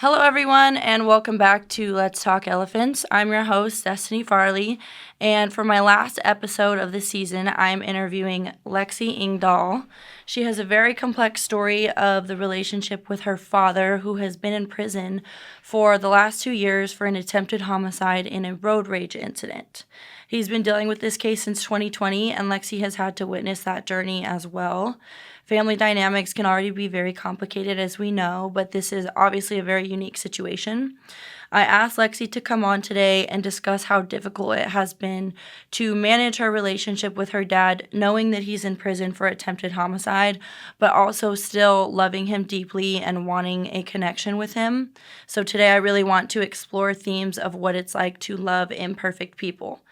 Hello, everyone, and welcome back to Let's Talk Elephants. I'm your host, Destiny Farley, and for my last episode of the season, I'm interviewing Lexie Engdahl. She has a very complex story of the relationship with her father, who has been in prison for the last 2 years for an attempted homicide in a road rage incident. He's been dealing with this case since 2020, and Lexie has had to witness that journey as well. Family dynamics can already be very complicated, as we know, but this is obviously a very unique situation. I asked Lexie to come on today and discuss how difficult it has been to manage her relationship with her dad, knowing that he's in prison for attempted homicide, but also still loving him deeply and wanting a connection with him. So today I really want to explore themes of what it's like to love imperfect people.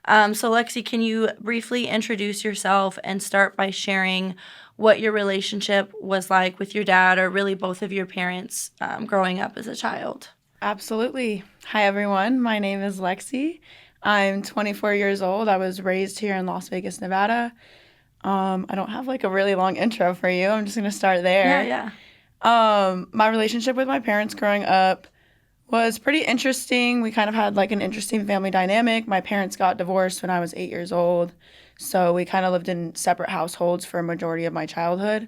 So Lexie, can you briefly introduce yourself and start by sharing what your relationship was like with your dad, or really both of your parents, growing up as a child? Absolutely. Hi, everyone. My name is Lexie. I'm 24 years old. I was raised here in Las Vegas, Nevada. I don't have like a really long intro for you. I'm just going to start there. Yeah. My relationship with my parents growing up was pretty interesting. We kind of had like an interesting family dynamic. My parents got divorced when I was 8 years old. So we kind of lived in separate households for a majority of my childhood.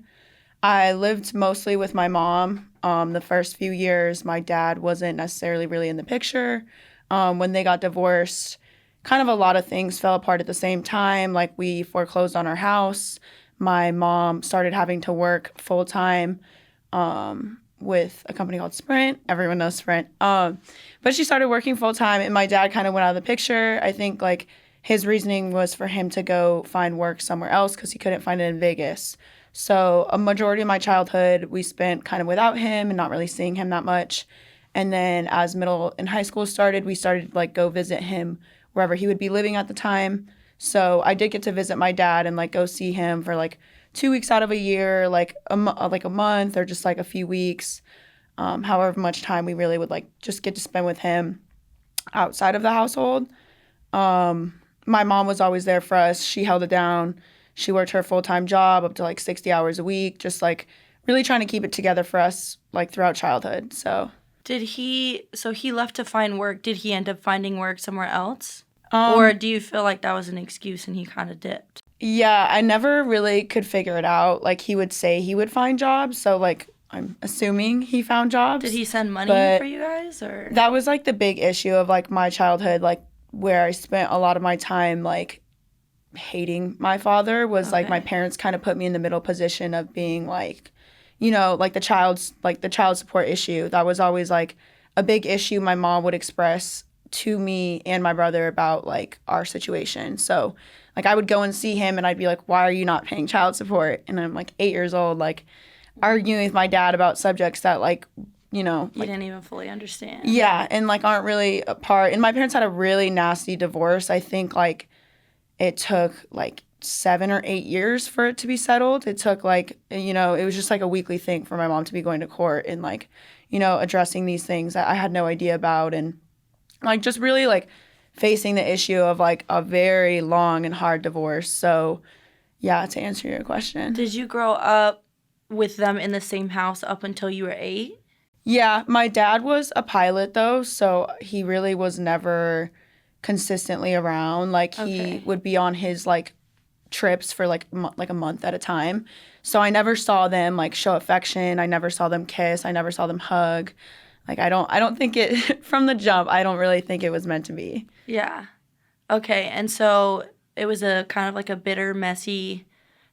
I lived mostly with my mom. The first few years, my dad wasn't necessarily really in the picture. When they got divorced, kind of a lot of things fell apart at the same time. Like we foreclosed on our house. My mom started having to work full time with a company called Sprint. Everyone knows Sprint. But she started working full time, and my dad kind of went out of the picture. I think like his reasoning was for him to go find work somewhere else because he couldn't find it in Vegas. So a majority of my childhood we spent kind of without him and not really seeing him that much. And then as middle and high school started, we started like go visit him wherever he would be living at the time. So I did get to visit my dad and like go see him for like 2 weeks out of a year, like a month or just like a few weeks. However much time we really would like just get to spend with him outside of the household. My mom was always there for us. She held it down. She worked her full-time job up to like 60 hours a week, just like really trying to keep it together for us like throughout childhood. So he left to find work. Did he end up finding work somewhere else? Or do you feel like that was an excuse and he kind of dipped? Yeah, I never really could figure it out. Like he would say he would find jobs, so like I'm assuming he found jobs. Did he send money for you guys, or? That was like the big issue of like my childhood, like where I spent a lot of my time like hating my father was like my parents kind of put me in the middle position of being like, you know, like the child support issue. That was always like a big issue my mom would express to me and my brother about like our situation. So like I would go and see him and I'd be like, why are you not paying child support? And I'm like 8 years old, like arguing with my dad about subjects that like, you know, you didn't even fully understand. Yeah, and like aren't really a part. And my parents had a really nasty divorce. I think like it took like 7 or 8 years for it to be settled. It took like, you know, it was just like a weekly thing for my mom to be going to court and like, you know, addressing these things that I had no idea about, and like just really like facing the issue of like a very long and hard divorce. So yeah, to answer your question. Did you grow up with them in the same house up until you were 8? Yeah, my dad was a pilot though, so he really was never consistently around. Like he would be on his like trips for like a month at a time. So I never saw them like show affection. I never saw them kiss. I never saw them hug. Like I don't think it from the jump, I don't really think it was meant to be. Yeah. Okay, and so it was a kind of like a bitter, messy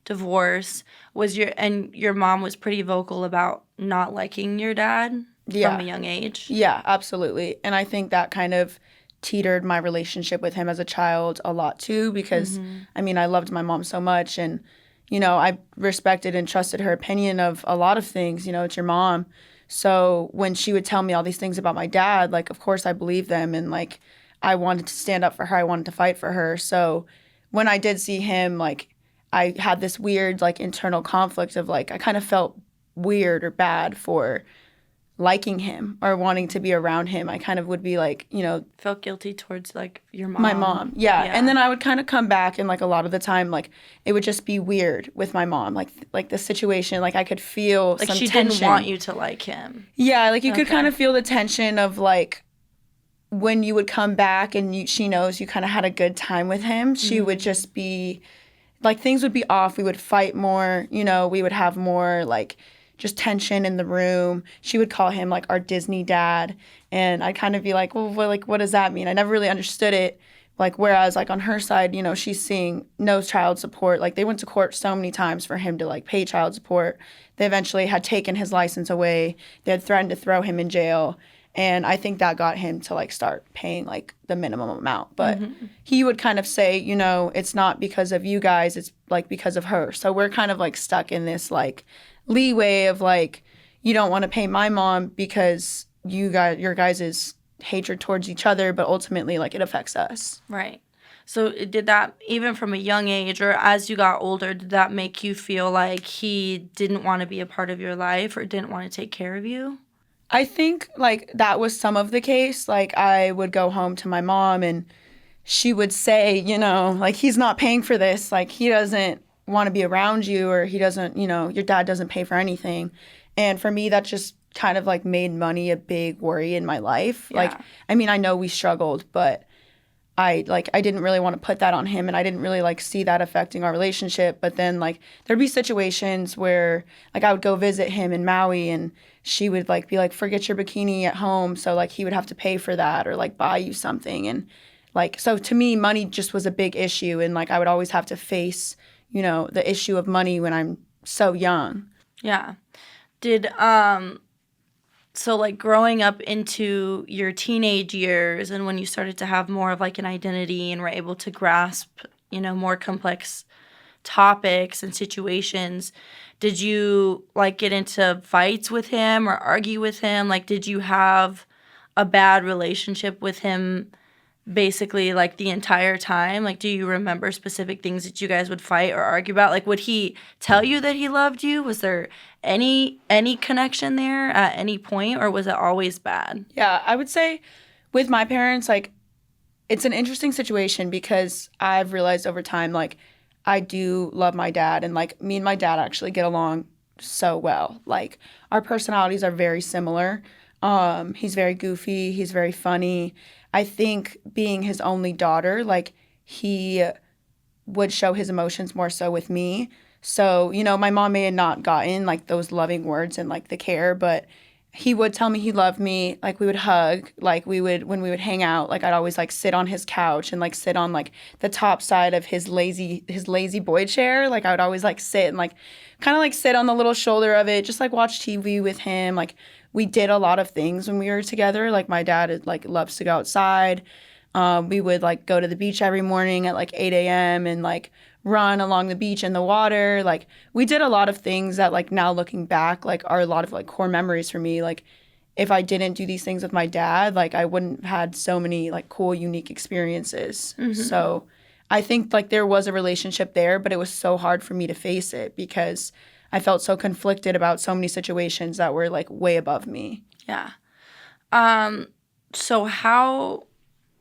divorce. Your mom was pretty vocal about not liking your dad from a young age? Yeah, absolutely. And I think that kind of teetered my relationship with him as a child a lot too, because I mean, I loved my mom so much, and you know, I respected and trusted her opinion of a lot of things. You know, it's your mom. So when she would tell me all these things about my dad, like of course I believed them, and like I wanted to stand up for her. I wanted to fight for her. So when I did see him, like I had this weird like internal conflict of like I kind of felt weird or bad for liking him or wanting to be around him. I kind of would be like, Felt guilty towards like your mom. my mom. Yeah. And then I would kind of come back and like a lot of the time, like it would just be weird with my mom. Like the situation, like I could feel like some she tension. didn't want you to like him. Yeah. Like you could kind of feel the tension of like when you would come back and she knows you kind of had a good time with him, she would just be like, things would be off. We would fight more, we would have more like just tension in the room. She would call him like our Disney dad. And I'd kind of be like, well, what does that mean? I never really understood it. Like, whereas like on her side, she's seeing no child support. Like they went to court so many times for him to like pay child support. They eventually had taken his license away. They had threatened to throw him in jail. And I think that got him to like start paying like the minimum amount. But he would kind of say, it's not because of you guys, it's like because of her. So we're kind of like stuck in this like leeway of like, you don't want to pay my mom because your guys' hatred towards each other, but ultimately like it affects us. Right. So did that, even from a young age or as you got older, did that make you feel like he didn't want to be a part of your life or didn't want to take care of you? I think like that was some of the case. Like I would go home to my mom and she would say, like he's not paying for this. Like he doesn't want to be around you, or he doesn't, your dad doesn't pay for anything. And for me, that just kind of like made money a big worry in my life. Yeah. Like, I mean, I know we struggled, but I didn't really want to put that on him, and I didn't really like see that affecting our relationship. But then like there'd be situations where like I would go visit him in Maui and she would like be like, forget your bikini at home. So like he would have to pay for that or like buy you something. And like, so to me, money just was a big issue. And like I would always have to face, the issue of money when I'm so young. Yeah. Did, so like growing up into your teenage years and when you started to have more of like an identity and were able to grasp, more complex topics and situations, did you like get into fights with him or argue with him? Like, did you have a bad relationship with him basically like the entire time? Like, do you remember specific things that you guys would fight or argue about? Like, would he tell you that he loved you? Was there any connection there at any point, or was it always bad? Yeah, I would say with my parents, like, it's an interesting situation because I've realized over time, like, I do love my dad, and like me and my dad actually get along so well. Like, our personalities are very similar. He's very goofy, he's very funny. I think being his only daughter, like he would show his emotions more so with me. So, my mom may have not gotten like those loving words and like the care, but he would tell me he loved me. Like we would hug, like when we would hang out, like I'd always like sit on his couch and like sit on like the top side of his lazy boy chair. Like I would always like sit and like kind of like sit on the little shoulder of it, just like watch TV with him. Like we did a lot of things when we were together. Like my dad like loves to go outside. We would like go to the beach every morning at like 8 a.m. and like run along the beach in the water. Like we did a lot of things that like now looking back like are a lot of like core memories for me. Like if I didn't do these things with my dad, like I wouldn't have had so many like cool, unique experiences. Mm-hmm. So I think like there was a relationship there, but it was so hard for me to face it because I felt so conflicted about so many situations that were like way above me. Yeah. So how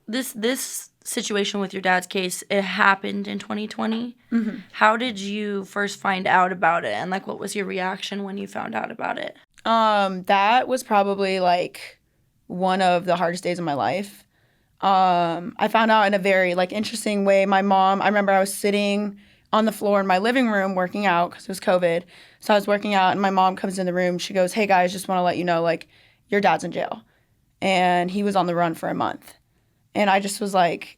this situation with your dad's case, it happened in 2020. Mm-hmm. How did you first find out about it, and like what was your reaction when you found out about it? That was probably like one of the hardest days of my life. I found out in a very like interesting way. My mom, I remember I was sitting on the floor in my living room working out because it was COVID. So I was working out and my mom comes in the room. She goes, "Hey guys, just want to let you know, like, your dad's in jail." And he was on the run for a month. And I just was like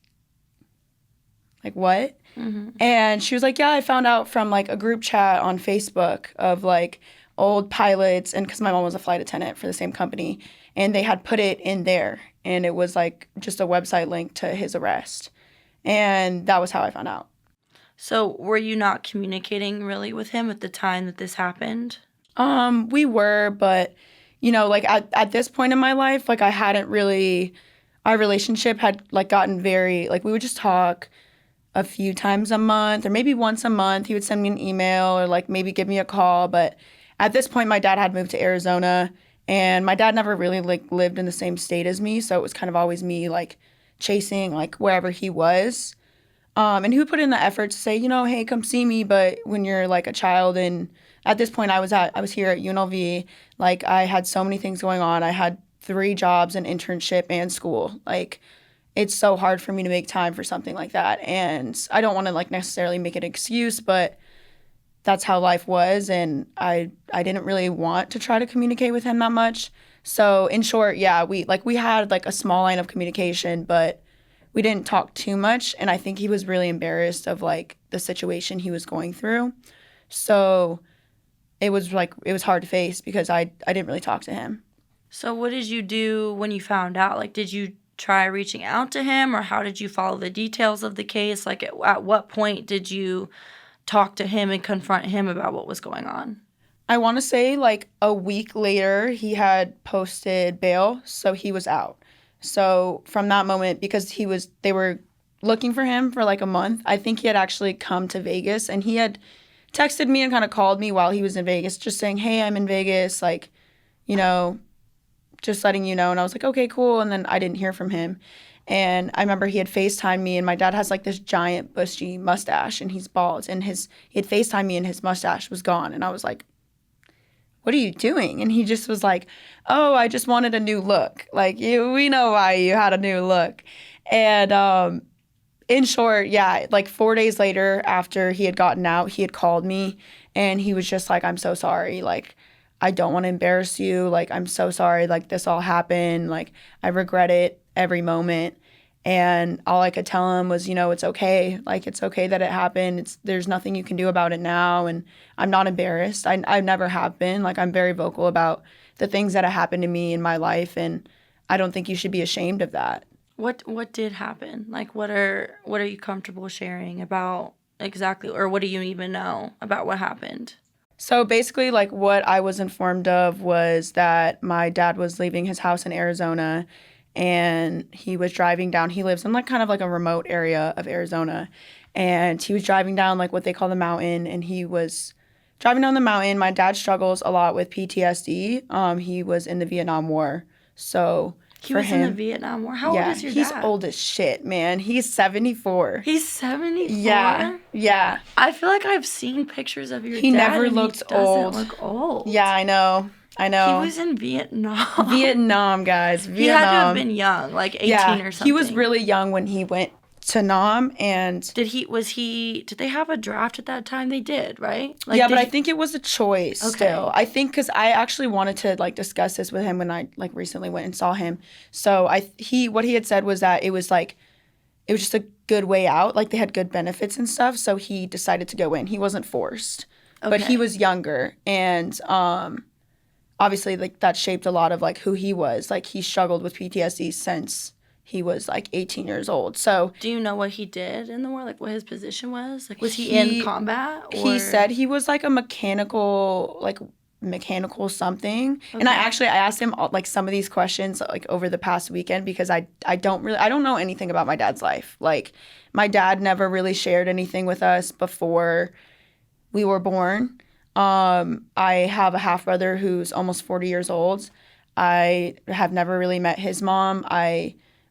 what? Mm-hmm. And she was like, "Yeah, I found out from like a group chat on Facebook of like old pilots." And because my mom was a flight attendant for the same company, and they had put it in there. And it was like just a website link to his arrest. And that was how I found out. So were you not communicating really with him at the time that this happened? We were, but like at this point in my life, like I hadn't really, our relationship had like gotten very, like we would just talk a few times a month or maybe once a month. He would send me an email or like maybe give me a call. But at this point, my dad had moved to Arizona And my dad never really like lived in the same state as me, so it was kind of always me like chasing like wherever he was. And he would put in the effort to say, hey, come see me. But when you're like a child, and at this point I was here at UNLV, like I had so many things going on. I had 3 jobs, an internship, and school. Like it's so hard for me to make time for something like that. And I don't want to like necessarily make an excuse, but that's how life was. And I didn't really want to try to communicate with him that much. So in short, yeah, we had like a small line of communication, but we didn't talk too much, and I think he was really embarrassed of like the situation he was going through. So it was hard to face because I didn't really talk to him. So what did you do when you found out? Like, did you try reaching out to him, or how did you follow the details of the case? Like, at what point did you talk to him and confront him about what was going on? I want to say like a week later he had posted bail, so he was out. So from that moment, because they were looking for him for like a month, I think he had actually come to Vegas, and he had texted me and kind of called me while he was in Vegas, just saying, hey, I'm in Vegas, like, just letting you know. And I was like, okay, cool. And then I didn't hear from him. And I remember he had FaceTimed me, and my dad has like this giant bushy mustache, and he's bald, and he had FaceTimed me and his mustache was gone. And I was like, what are you doing? And he just was like, oh, I just wanted a new look. Like, we know why you had a new look. And in short, yeah, like 4 days later after he had gotten out, he had called me, and he was just like, I'm so sorry. Like, I don't want to embarrass you. Like, I'm so sorry. Like, this all happened. Like, I regret it every moment. And all I could tell him was, it's okay. Like, it's okay that it happened. There's nothing you can do about it now. And I'm not embarrassed. I never have been. Like, I'm very vocal about the things that have happened to me in my life. And I don't think you should be ashamed of that. What did happen? Like, what are you comfortable sharing about exactly, or what do you even know about what happened? So basically, like, what I was informed of was that my dad was leaving his house in Arizona, and he was driving down. He lives in like kind of like a remote area of Arizona, and he was driving down like what they call the mountain, and he was driving down the mountain. My dad struggles a lot with PTSD. He was in the Vietnam War, so he was in the Vietnam War. How old is your dad? He's old as shit, man. He's 74. He's 74? Yeah. I feel like I've seen pictures of your dad. He never looked old. Doesn't look old. Yeah, I know. He was in Vietnam. Vietnam, guys. He had to have been young, like 18 or something. He was really young when he went to Nam, and did they have a draft at that time? They did, right? Like, yeah, but I think it was a choice still. I think because I actually wanted to like discuss this with him when I like recently went and saw him. So what he had said was that it was just a good way out. Like, they had good benefits and stuff. So he decided to go in. He wasn't forced, but he was younger, and obviously like that shaped a lot of like who he was. Like, he struggled with PTSD since he was like 18 years old. So do you know what he did in the war? Like, what his position was? Like, was he in combat? Or? He said he was like a mechanical something. Okay. And I asked him like some of these questions like over the past weekend, because I don't know anything about my dad's life. Like, my dad never really shared anything with us before we were born. I have a half brother who's almost 40 years old. I have never really met his mom.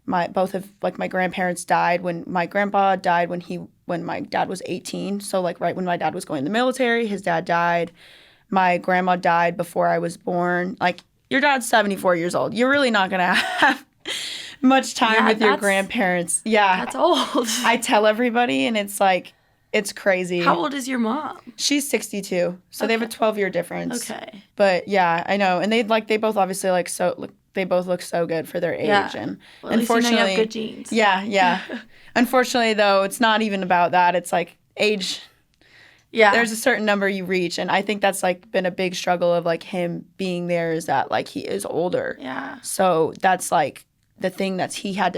Both of like my grandparents died when my grandpa died when my dad was 18. So like right when my dad was going in the military, his dad died. My grandma died before I was born. Like, your dad's 74 years old. You're really not gonna have much time with your grandparents. Yeah, that's old. I tell everybody, and it's like, it's crazy. How old is your mom? She's 62. So they have a 12-year difference. Okay. But yeah, I know. And they both obviously they both look so good for their age. Yeah. And well, at unfortunately, least you know you have good genes. Yeah. Unfortunately, though, it's not even about that. It's like age. Yeah. There's a certain number you reach, and I think that's like been a big struggle of like him being there, is that like he is older. Yeah. So that's like the thing that he has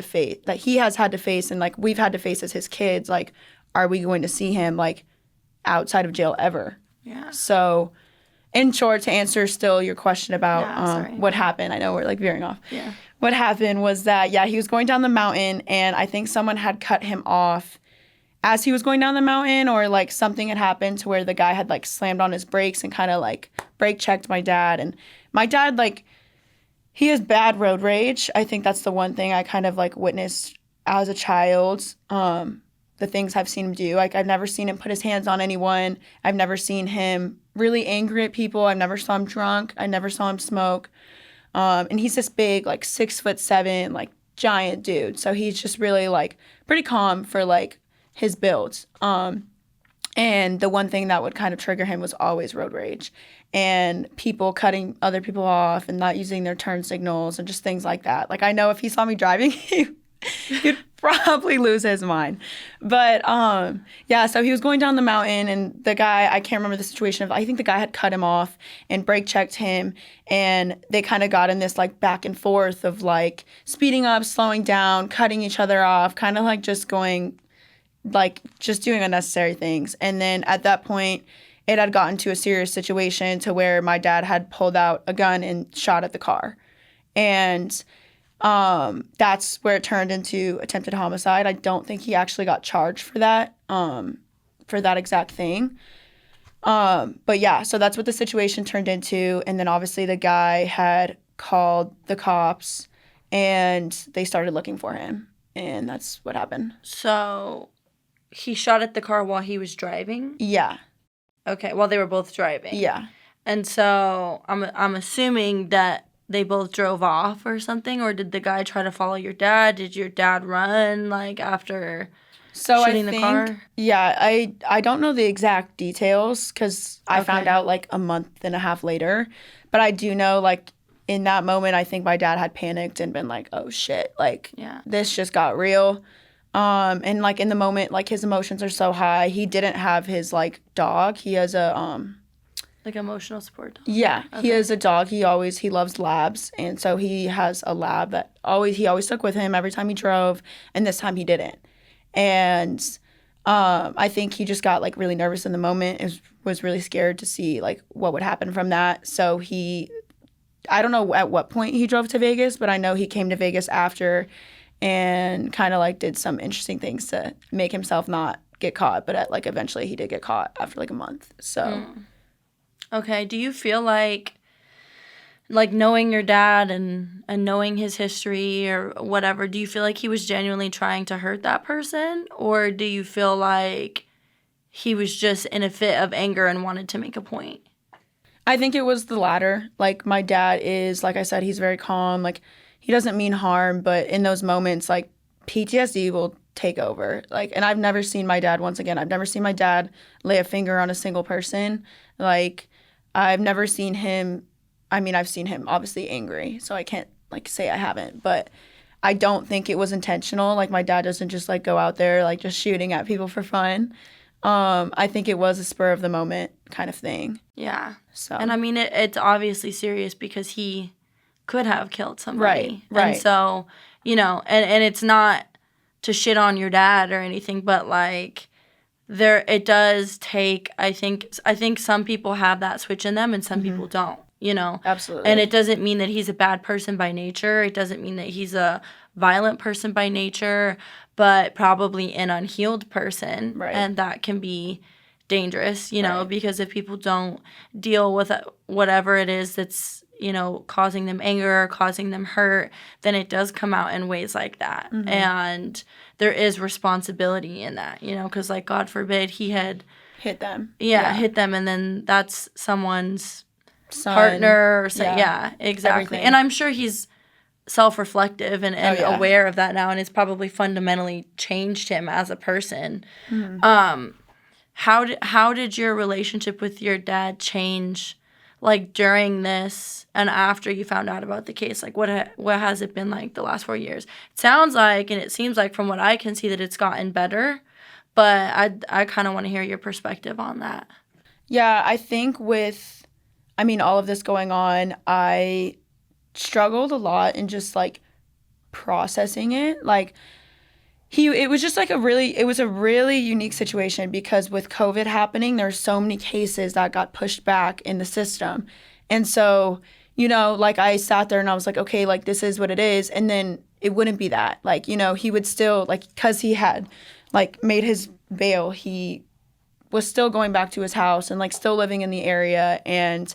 had to face, and like we've had to face as his kids. Like, are we going to see him like outside of jail ever? Yeah. So, in short, to answer still your question about what happened, I know we're like veering off. Yeah. What happened was that, he was going down the mountain, and I think someone had cut him off as he was going down the mountain, or like something had happened to where the guy had like slammed on his brakes and kind of like brake checked my dad. And my dad, like, He has bad road rage. I think that's the one thing I kind of like witnessed as a child. The things I've seen him do. Like, I've never seen him put his hands on anyone. I've never seen him really angry at people. I never saw him drunk. I never saw him smoke. And he's this big, like 6'7", like giant dude. So he's just really like pretty calm for like his build. And the one thing that would kind of trigger him was always road rage and people cutting other people off and not using their turn signals and just things like that. Like, I know if he saw me driving, he'd probably lose his mind. But yeah, so he was going down the mountain and the guy, I can't remember the situation, I think the guy had cut him off and brake checked him, and they kind of got in this like back and forth of like speeding up, slowing down, cutting each other off, kind of like just going like just doing unnecessary things. And then at that point, it had gotten to a serious situation to where my dad had pulled out a gun and shot at the car. And that's where it turned into attempted homicide. I don't think he actually got charged for that exact thing. But yeah, so that's what the situation turned into. And then obviously the guy had called the cops and they started looking for him. And that's what happened. So he shot at the car while he was driving? Yeah. Okay, while they were both driving. Yeah. And so I'm assuming that they both drove off or something, or did the guy try to follow your dad? Did your dad run like after shooting the car? Yeah, I don't know the exact details because I found out like a month and a half later. But I do know like in that moment, I think my dad had panicked and been like, oh shit, like this just got real. And like in the moment, like his emotions are so high. He didn't have his like dog. He has a like emotional support dog. Yeah, he has a dog. He loves labs, and so he has a lab that he always took with him every time he drove, and this time he didn't. And I think he just got like really nervous in the moment and was really scared to see like what would happen from that. So I don't know at what point he drove to Vegas, but I know he came to Vegas after and kind of like did some interesting things to make himself not get caught. But eventually he did get caught after like a month. So. Okay. Do you feel like knowing your dad and knowing his history or whatever, do you feel like he was genuinely trying to hurt that person? Or do you feel like he was just in a fit of anger and wanted to make a point? I think it was the latter. Like, my dad is, like I said, he's very calm. Like, he doesn't mean harm, but in those moments, like, PTSD will take over. Like, and I've never seen my dad, once again, I've never seen my dad lay a finger on a single person. Like, I've never seen him, I've seen him obviously angry, so I can't, like, say I haven't, but I don't think it was intentional. Like, my dad doesn't just, like, go out there, like, just shooting at people for fun. I think it was a spur of the moment kind of thing. Yeah. So. And it's obviously serious because he could have killed somebody. Right. And so, and it's not to shit on your dad or anything, but like it does take, I think some people have that switch in them and some people don't, Absolutely. And it doesn't mean that he's a bad person by nature. It doesn't mean that he's a violent person by nature, but probably an unhealed person. Right. And that can be dangerous, because if people don't deal with whatever it is that's, causing them anger or causing them hurt, then it does come out in ways like that. Mm-hmm. And there is responsibility in that, because like, God forbid he had hit them. Yeah, hit them, and then that's someone's partner or something. Yeah, exactly. Everything. And I'm sure he's self-reflective and aware of that now, and it's probably fundamentally changed him as a person. Mm-hmm. How did your relationship with your dad change, like, during this and after you found out about the case? Like, what has it been like the last 4 years? It sounds like, and it seems like from what I can see, that it's gotten better, but I kind of want to hear your perspective on that. Yeah, I think with, all of this going on, I struggled a lot in just, like, processing it. Like, it was just like a really unique situation because with COVID happening, there's so many cases that got pushed back in the system. And so, like, I sat there and I was like, okay, like, this is what it is. And then it wouldn't be that. Like, he would still, like, because he had, like, made his bail, he was still going back to his house and, like, still living in the area. And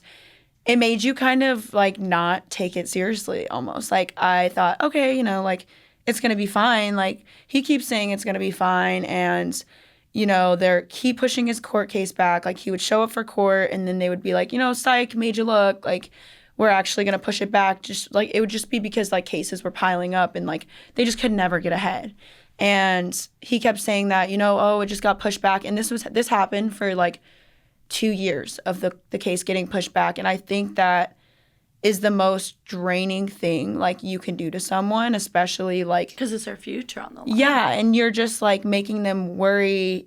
it made you kind of like not take it seriously almost. Like I thought, okay, you know, like it's going to be fine. Like he keeps saying it's going to be fine. And, you know, they're keep pushing his court case back. Like he would show up for court and then they would be like, you know, psych, made you look. Like we're actually going to push it back. Just like it would just be because like cases were piling up and like they just could never get ahead. And he kept saying that, you know, oh, it just got pushed back. And this happened for like 2 years of the case getting pushed back. And I think that is the most draining thing like you can do to someone, especially like because it's their future on the line. Yeah, and you're just like making them worry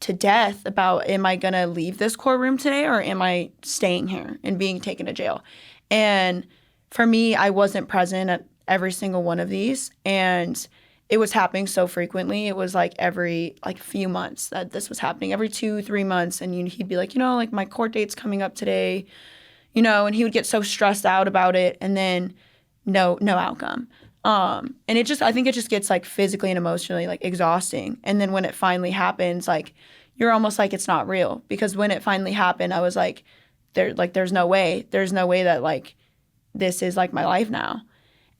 to death about, am I gonna leave this courtroom today or am I staying here and being taken to jail? And for me, I wasn't present at every single one of these, and it was happening so frequently. It was like every like few months that this was happening, every 2-3 months, and he'd be like, you know, like my court date's coming up today, you know, and he would get so stressed out about it, and then no outcome. And I think it just gets like physically and emotionally like exhausting. And then when it finally happens, like you're almost like it's not real, because when it finally happened, I was like, there's no way that like this is like my life now.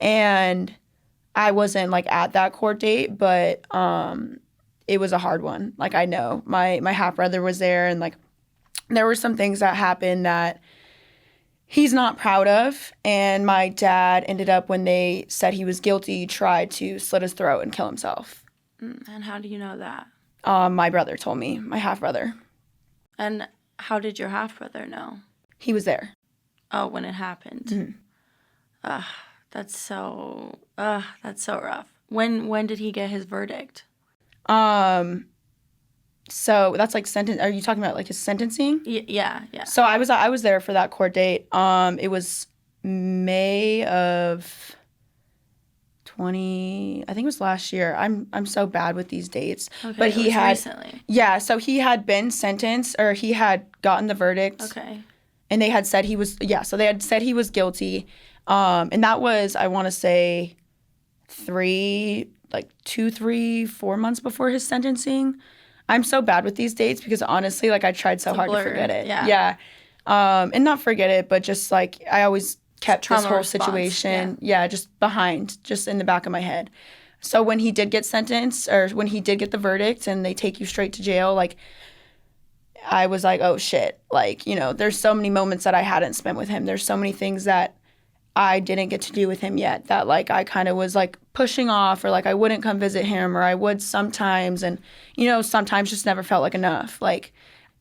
And I wasn't like at that court date, but it was a hard one. Like I know my half brother was there, and like there were some things that happened that he's not proud of. And my dad ended up, when they said he was guilty, tried to slit his throat and kill himself. And how do you know that? My brother told me, my half brother. And how did your half brother know? He was there. Oh, when it happened. Mm-hmm. That's so rough. When did he get his verdict? So that's like sentence. Are you talking about like his sentencing? Yeah. So I was there for that court date. It was May of 20. I think it was last year. I'm so bad with these dates. Okay, but he had recently. Yeah. So he had been sentenced, or he had gotten the verdict. Okay. And they had said he was. Yeah. So they had said he was guilty. And that was, I want to say, 2, 3, 4 months before his sentencing. I'm so bad with these dates because honestly, like I tried so hard to forget it. Yeah. And not forget it, but just like I always kept this whole response, situation, just in the back of my head. So when he did get sentenced, or when he did get the verdict and they take you straight to jail, like I was like, oh shit. Like, you know, there's so many moments that I hadn't spent with him. There's so many things that I didn't get to do with him yet that like I kind of was like pushing off, or like I wouldn't come visit him, or I would sometimes, and you know, sometimes just never felt like enough. Like,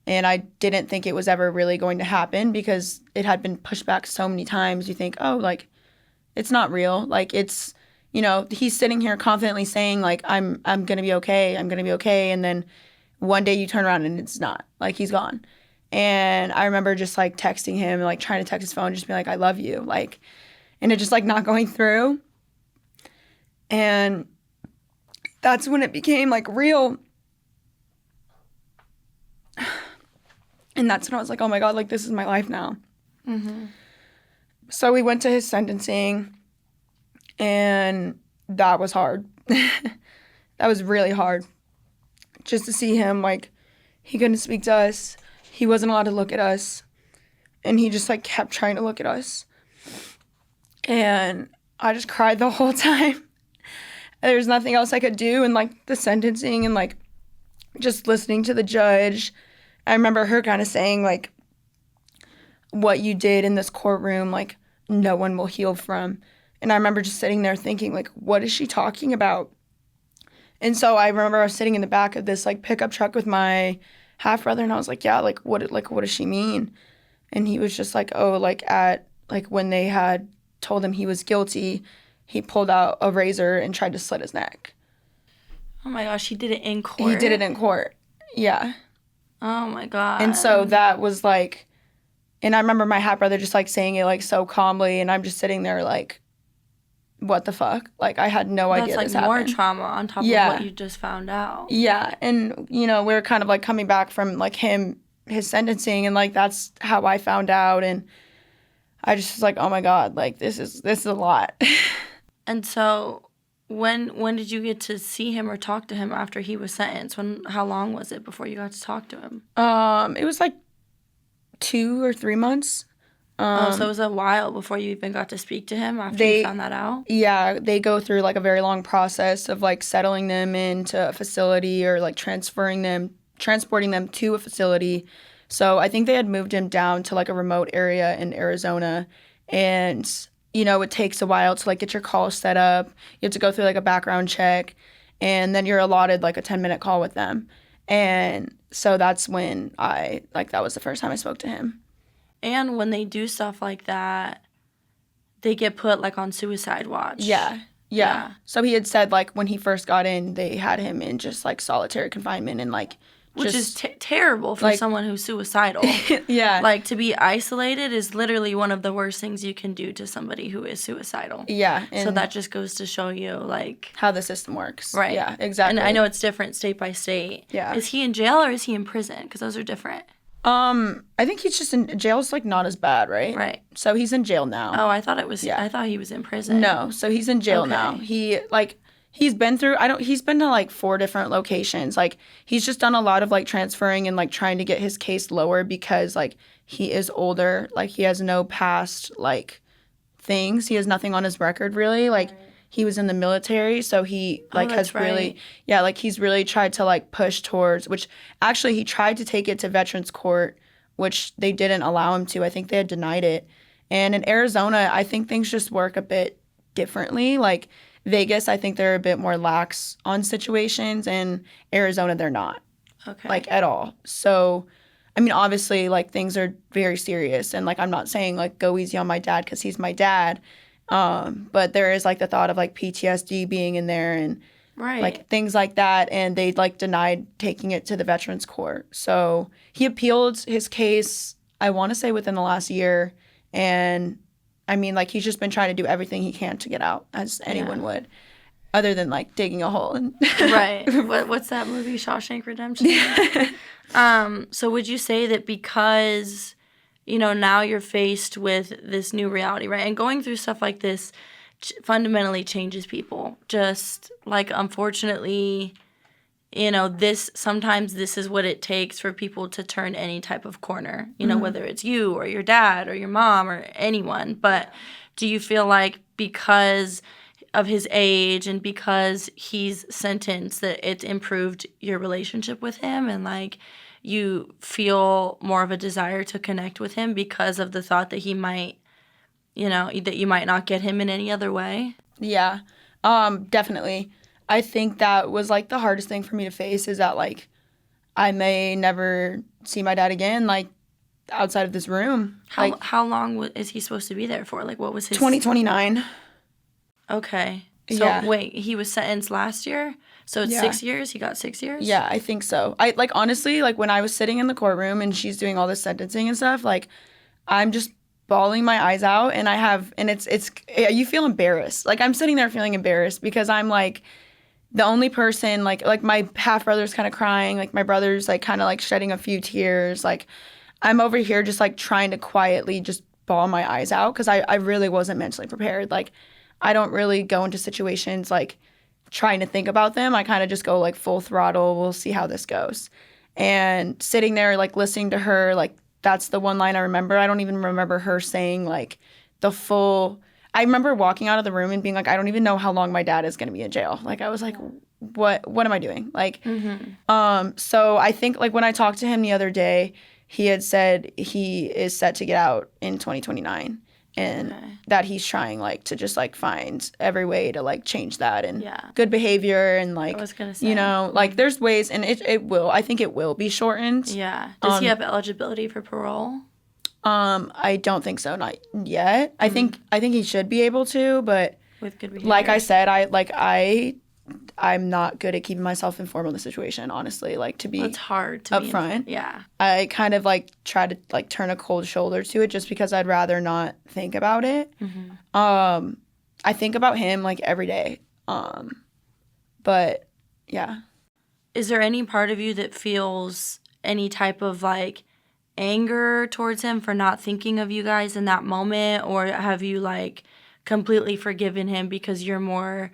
and I didn't think it was ever really going to happen because it had been pushed back so many times. You think, oh, like it's not real. Like it's, you know, he's sitting here confidently saying like I'm gonna be okay, and then one day you turn around and it's not. Like he's gone. And I remember just like texting him, like trying to text his phone, just be like, I love you. Like, and it just like not going through. And that's when it became like real. And that's when I was like, oh my God, like this is my life now. Mm-hmm. So we went to his sentencing, and that was hard. That was really hard. Just to see him, like, he couldn't speak to us. He wasn't allowed to look at us, and he just like kept trying to look at us, and I just cried the whole time. There's nothing else I could do, and like the sentencing and like just listening to the judge, I remember her kind of saying like, what you did in this courtroom, like no one will heal from. And I remember just sitting there thinking like, what is she talking about? And so I remember I was sitting in the back of this like pickup truck with my half brother, and I was like, yeah, like what does she mean? And he was just like, oh, like when they had told him he was guilty, he pulled out a razor and tried to slit his neck. Oh my gosh, he did it in court? He did it in court. Yeah. Oh my God. And so that was like, and I remember my half brother just like saying it like so calmly, and I'm just sitting there like, what the fuck? Like I had no idea this happened. That's like more trauma on top of what you just found out. Yeah. And you know, we were kind of like coming back from like his sentencing, and like that's how I found out, and I just was like, oh my God, like this is a lot. And so when did you get to see him or talk to him after he was sentenced? How long was it before you got to talk to him? It was like 2 or 3 months. So it was a while before you even got to speak to him after you found that out? Yeah, they go through like a very long process of like settling them into a facility or like transporting them to a facility. So I think they had moved him down to like a remote area in Arizona, and it takes a while to like get your call set up. You have to go through like a background check, and then you're allotted like a 10-minute call with them. And so that's when that was the first time I spoke to him. And when they do stuff like that, they get put, like, on suicide watch. Yeah. So he had said, like, when he first got in, they had him in just, like, solitary confinement and, like, which is terrible for someone who's suicidal. Yeah. Like, to be isolated is literally one of the worst things you can do to somebody who is suicidal. Yeah. So that just goes to show you, like... how the system works. Right. Yeah, exactly. And I know it's different state by state. Yeah. Is he in jail or is he in prison? Because those are different. I think he's just in jail's like not as bad, right? Right. So he's in jail now. Oh, I thought it was. Yeah. I thought he was in prison. No, so he's in jail now. He's been through. He's been to like 4 different locations. Like he's just done a lot of like transferring and like trying to get his case lower because like he is older. Like he has no past like things. He has nothing on his record really. Like. Right. He was in the military, so he has really, he's really tried to like push towards, which actually he tried to take it to Veterans Court, which they didn't allow him to. I think they had denied it. And in Arizona, I think things just work a bit differently. Like Vegas, I think they're a bit more lax on situations, and Arizona, they're not. Okay. Like at all. So, I mean, obviously, like things are very serious, and like I'm not saying like go easy on my dad because he's my dad. But there is like the thought of like PTSD being in there and like things like that, and they like denied taking it to the Veterans Court. So he appealed his case, I want to say within the last year, and I mean like he's just been trying to do everything he can to get out, as anyone would, other than like digging a hole. And right. What's that movie, Shawshank Redemption? So would you say that because now you're faced with this new reality, right? And going through stuff like this fundamentally changes people. Just like, unfortunately, sometimes this is what it takes for people to turn any type of corner, whether it's you or your dad or your mom or anyone. But do you feel like because of his age and because he's sentenced that it's improved your relationship with him and like, you feel more of a desire to connect with him because of the thought that he might, that you might not get him in any other way? Yeah, definitely. I think that was, like, the hardest thing for me to face is that, like, I may never see my dad again, like, outside of this room. How long is he supposed to be there for? Like, what was his... 2029. Okay. So, wait, he was sentenced last year? So it's 6 years? He got 6 years? Yeah, I think so. Honestly, like, when I was sitting in the courtroom and she's doing all this sentencing and stuff, like, I'm just bawling my eyes out, and you feel embarrassed. Like, I'm sitting there feeling embarrassed because I'm, like, the only person, like my half-brother's kind of crying, like, my brother's, like, kind of, like, shedding a few tears. Like, I'm over here just, like, trying to quietly just bawl my eyes out because I really wasn't mentally prepared. Like, I don't really go into situations, like, trying to think about them. I kind of just go like full throttle. We'll see how this goes. And sitting there like listening to her, like that's the one line I remember. I don't even remember her saying like the full. I remember walking out of the room and being like, I don't even know how long my dad is going to be in jail. Like I was like, what am I doing? Like, so I think like when I talked to him the other day, he had said he is set to get out in 2029. And that he's trying, like, to just, like, find every way to, like, change that and good behavior and, like, I was gonna say. Like, there's ways, and I think it will be shortened. Yeah. Does he have eligibility for parole? I don't think so, not yet. I think he should be able to, but with good behavior. Like I said, I'm not good at keeping myself informed on the situation, honestly. Like, to be it's hard to upfront. Yeah. I kind of, like, try to, like, turn a cold shoulder to it just because I'd rather not think about it. I think about him, like, every day. But, yeah. Is there any part of you that feels any type of, like, anger towards him for not thinking of you guys in that moment? Or have you, like, completely forgiven him because you're more...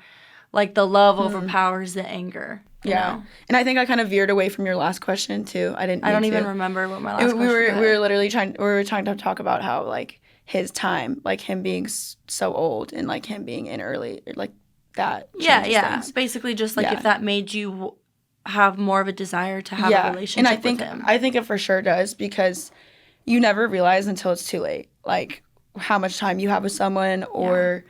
like, the love overpowers the anger. You know? And I think I kind of veered away from your last question, too. I don't even remember what my last question was. We were literally trying to talk about how, like, his time, like him being so old and like him being in early, like that Yeah. things. Basically, just like if that made you have more of a desire to have a relationship with him. I think it for sure does, because you never realize until it's too late, like how much time you have with someone, or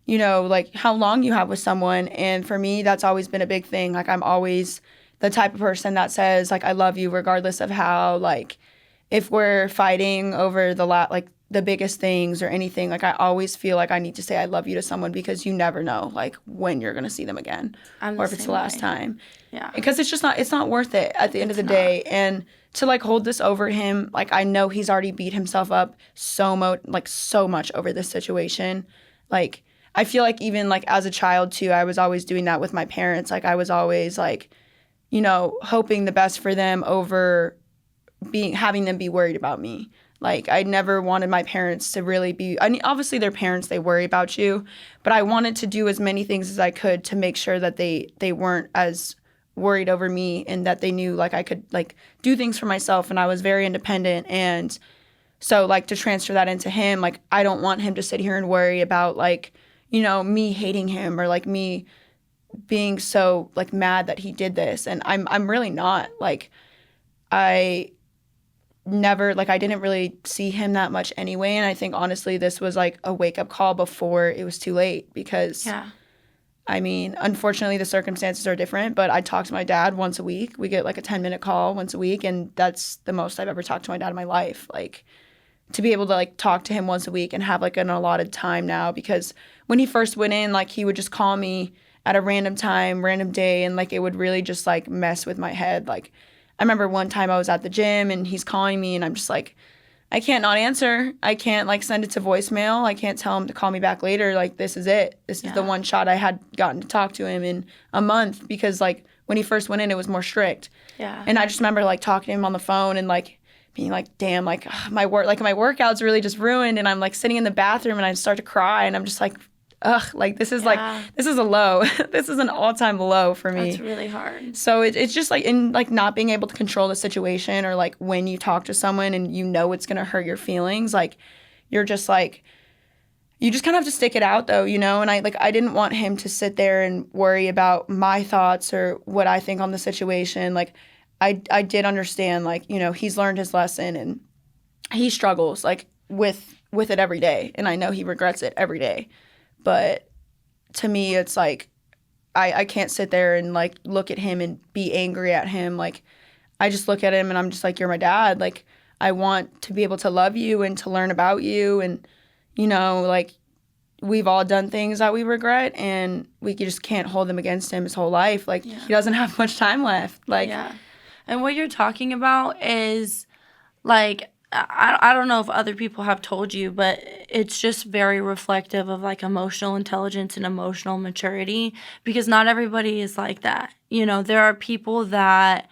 you know, like how long you have with someone. And for me, that's always been a big thing. Like I'm always the type of person that says like I love you regardless of how, like if we're fighting over like the biggest things or anything, like I always feel like I need to say I love you to someone, because you never know like when you're going to see them again, or if it's the last time. Yeah. Because it's not worth it at the end of the day. And to like hold this over him, like I know he's already beat himself up so much over this situation. Like I feel like even like as a child too, I was always doing that with my parents. Like I was always like, you know, hoping the best for them over having them be worried about me. Like I never wanted my parents to really be, I mean, obviously they're parents, they worry about you, but I wanted to do as many things as I could to make sure that they weren't as worried over me, and that they knew like I could like do things for myself, and I was very independent. And so like to transfer that into him, like I don't want him to sit here and worry about like, you know, me hating him, or like me being so like mad that he did this. And I'm really not. Like I didn't really see him that much anyway. And I think honestly this was like a wake up call before it was too late, because I mean, unfortunately the circumstances are different, but I talk to my dad once a week. We get like a 10-minute call once a week, and that's the most I've ever talked to my dad in my life. Like to be able to like talk to him once a week and have like an allotted time now, because when he first went in, like he would just call me at a random time, random day, and like it would really just like mess with my head. Like I remember one time I was at the gym and he's calling me, and I'm just like, I can't not answer. I can't like send it to voicemail. I can't tell him to call me back later. Like this is it. This is the one shot I had gotten to talk to him in a month, because like when he first went in, it was more strict. Yeah. And I just remember like talking to him on the phone and like being like, damn, like my workout's really just ruined. And I'm like sitting in the bathroom and I start to cry, and I'm just like, ugh, like this is this is a low. This is an all-time low for me. That's really hard. So it's just like in like not being able to control the situation, or like when you talk to someone and you know it's gonna hurt your feelings, like you're just like, you just kind of have to stick it out though, you know? And I didn't want him to sit there and worry about my thoughts or what I think on the situation. Like I did understand, like, you know, he's learned his lesson and he struggles like with it every day, and I know he regrets it every day. But to me, it's like I can't sit there and like look at him and be angry at him. Like I just look at him and I'm just like, you're my dad. Like I want to be able to love you and to learn about you. And, you know, like we've all done things that we regret, and we just can't hold them against him his whole life. Like he doesn't have much time left. Like And what you're talking about is like, I don't know if other people have told you, but it's just very reflective of like emotional intelligence and emotional maturity, because not everybody is like that. You know, there are people that,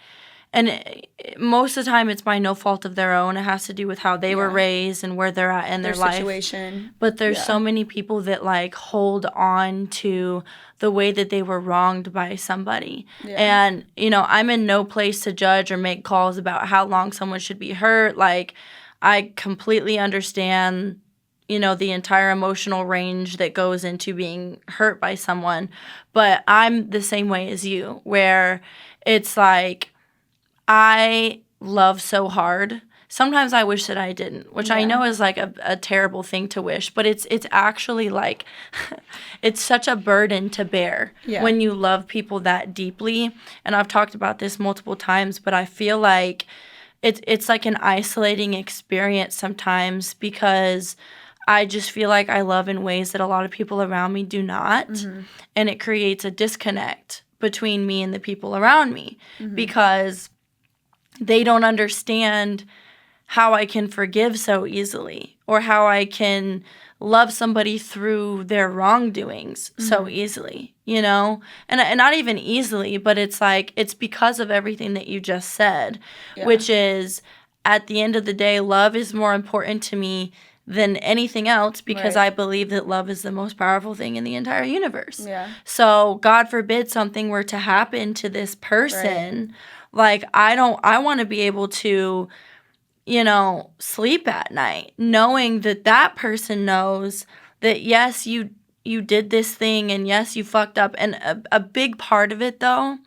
and most of the time it's by no fault of their own. It has to do with how they were raised and where they're at in their life. Situation. But there's so many people that like hold on to the way that they were wronged by somebody. Yeah. And, you know, I'm in no place to judge or make calls about how long someone should be hurt. Like, I completely understand, you know, the entire emotional range that goes into being hurt by someone. But I'm the same way as you, where it's like, I love so hard. Sometimes I wish that I didn't, which I know is like a terrible thing to wish, but it's actually like, it's such a burden to bear when you love people that deeply. And I've talked about this multiple times, but I feel like it's like an isolating experience sometimes, because I just feel like I love in ways that a lot of people around me do not. Mm-hmm. And it creates a disconnect between me and the people around me, because they don't understand how I can forgive so easily, or how I can love somebody through their wrongdoings so easily, you know? And not even easily, but it's like, it's because of everything that you just said, which is, at the end of the day, love is more important to me than anything else, because I believe that love is the most powerful thing in the entire universe. Yeah. So God forbid something were to happen to this person. Like, I want to be able to, sleep at night, knowing that that person knows that, yes, you did this thing, and yes, you fucked up. And a big part of it, though,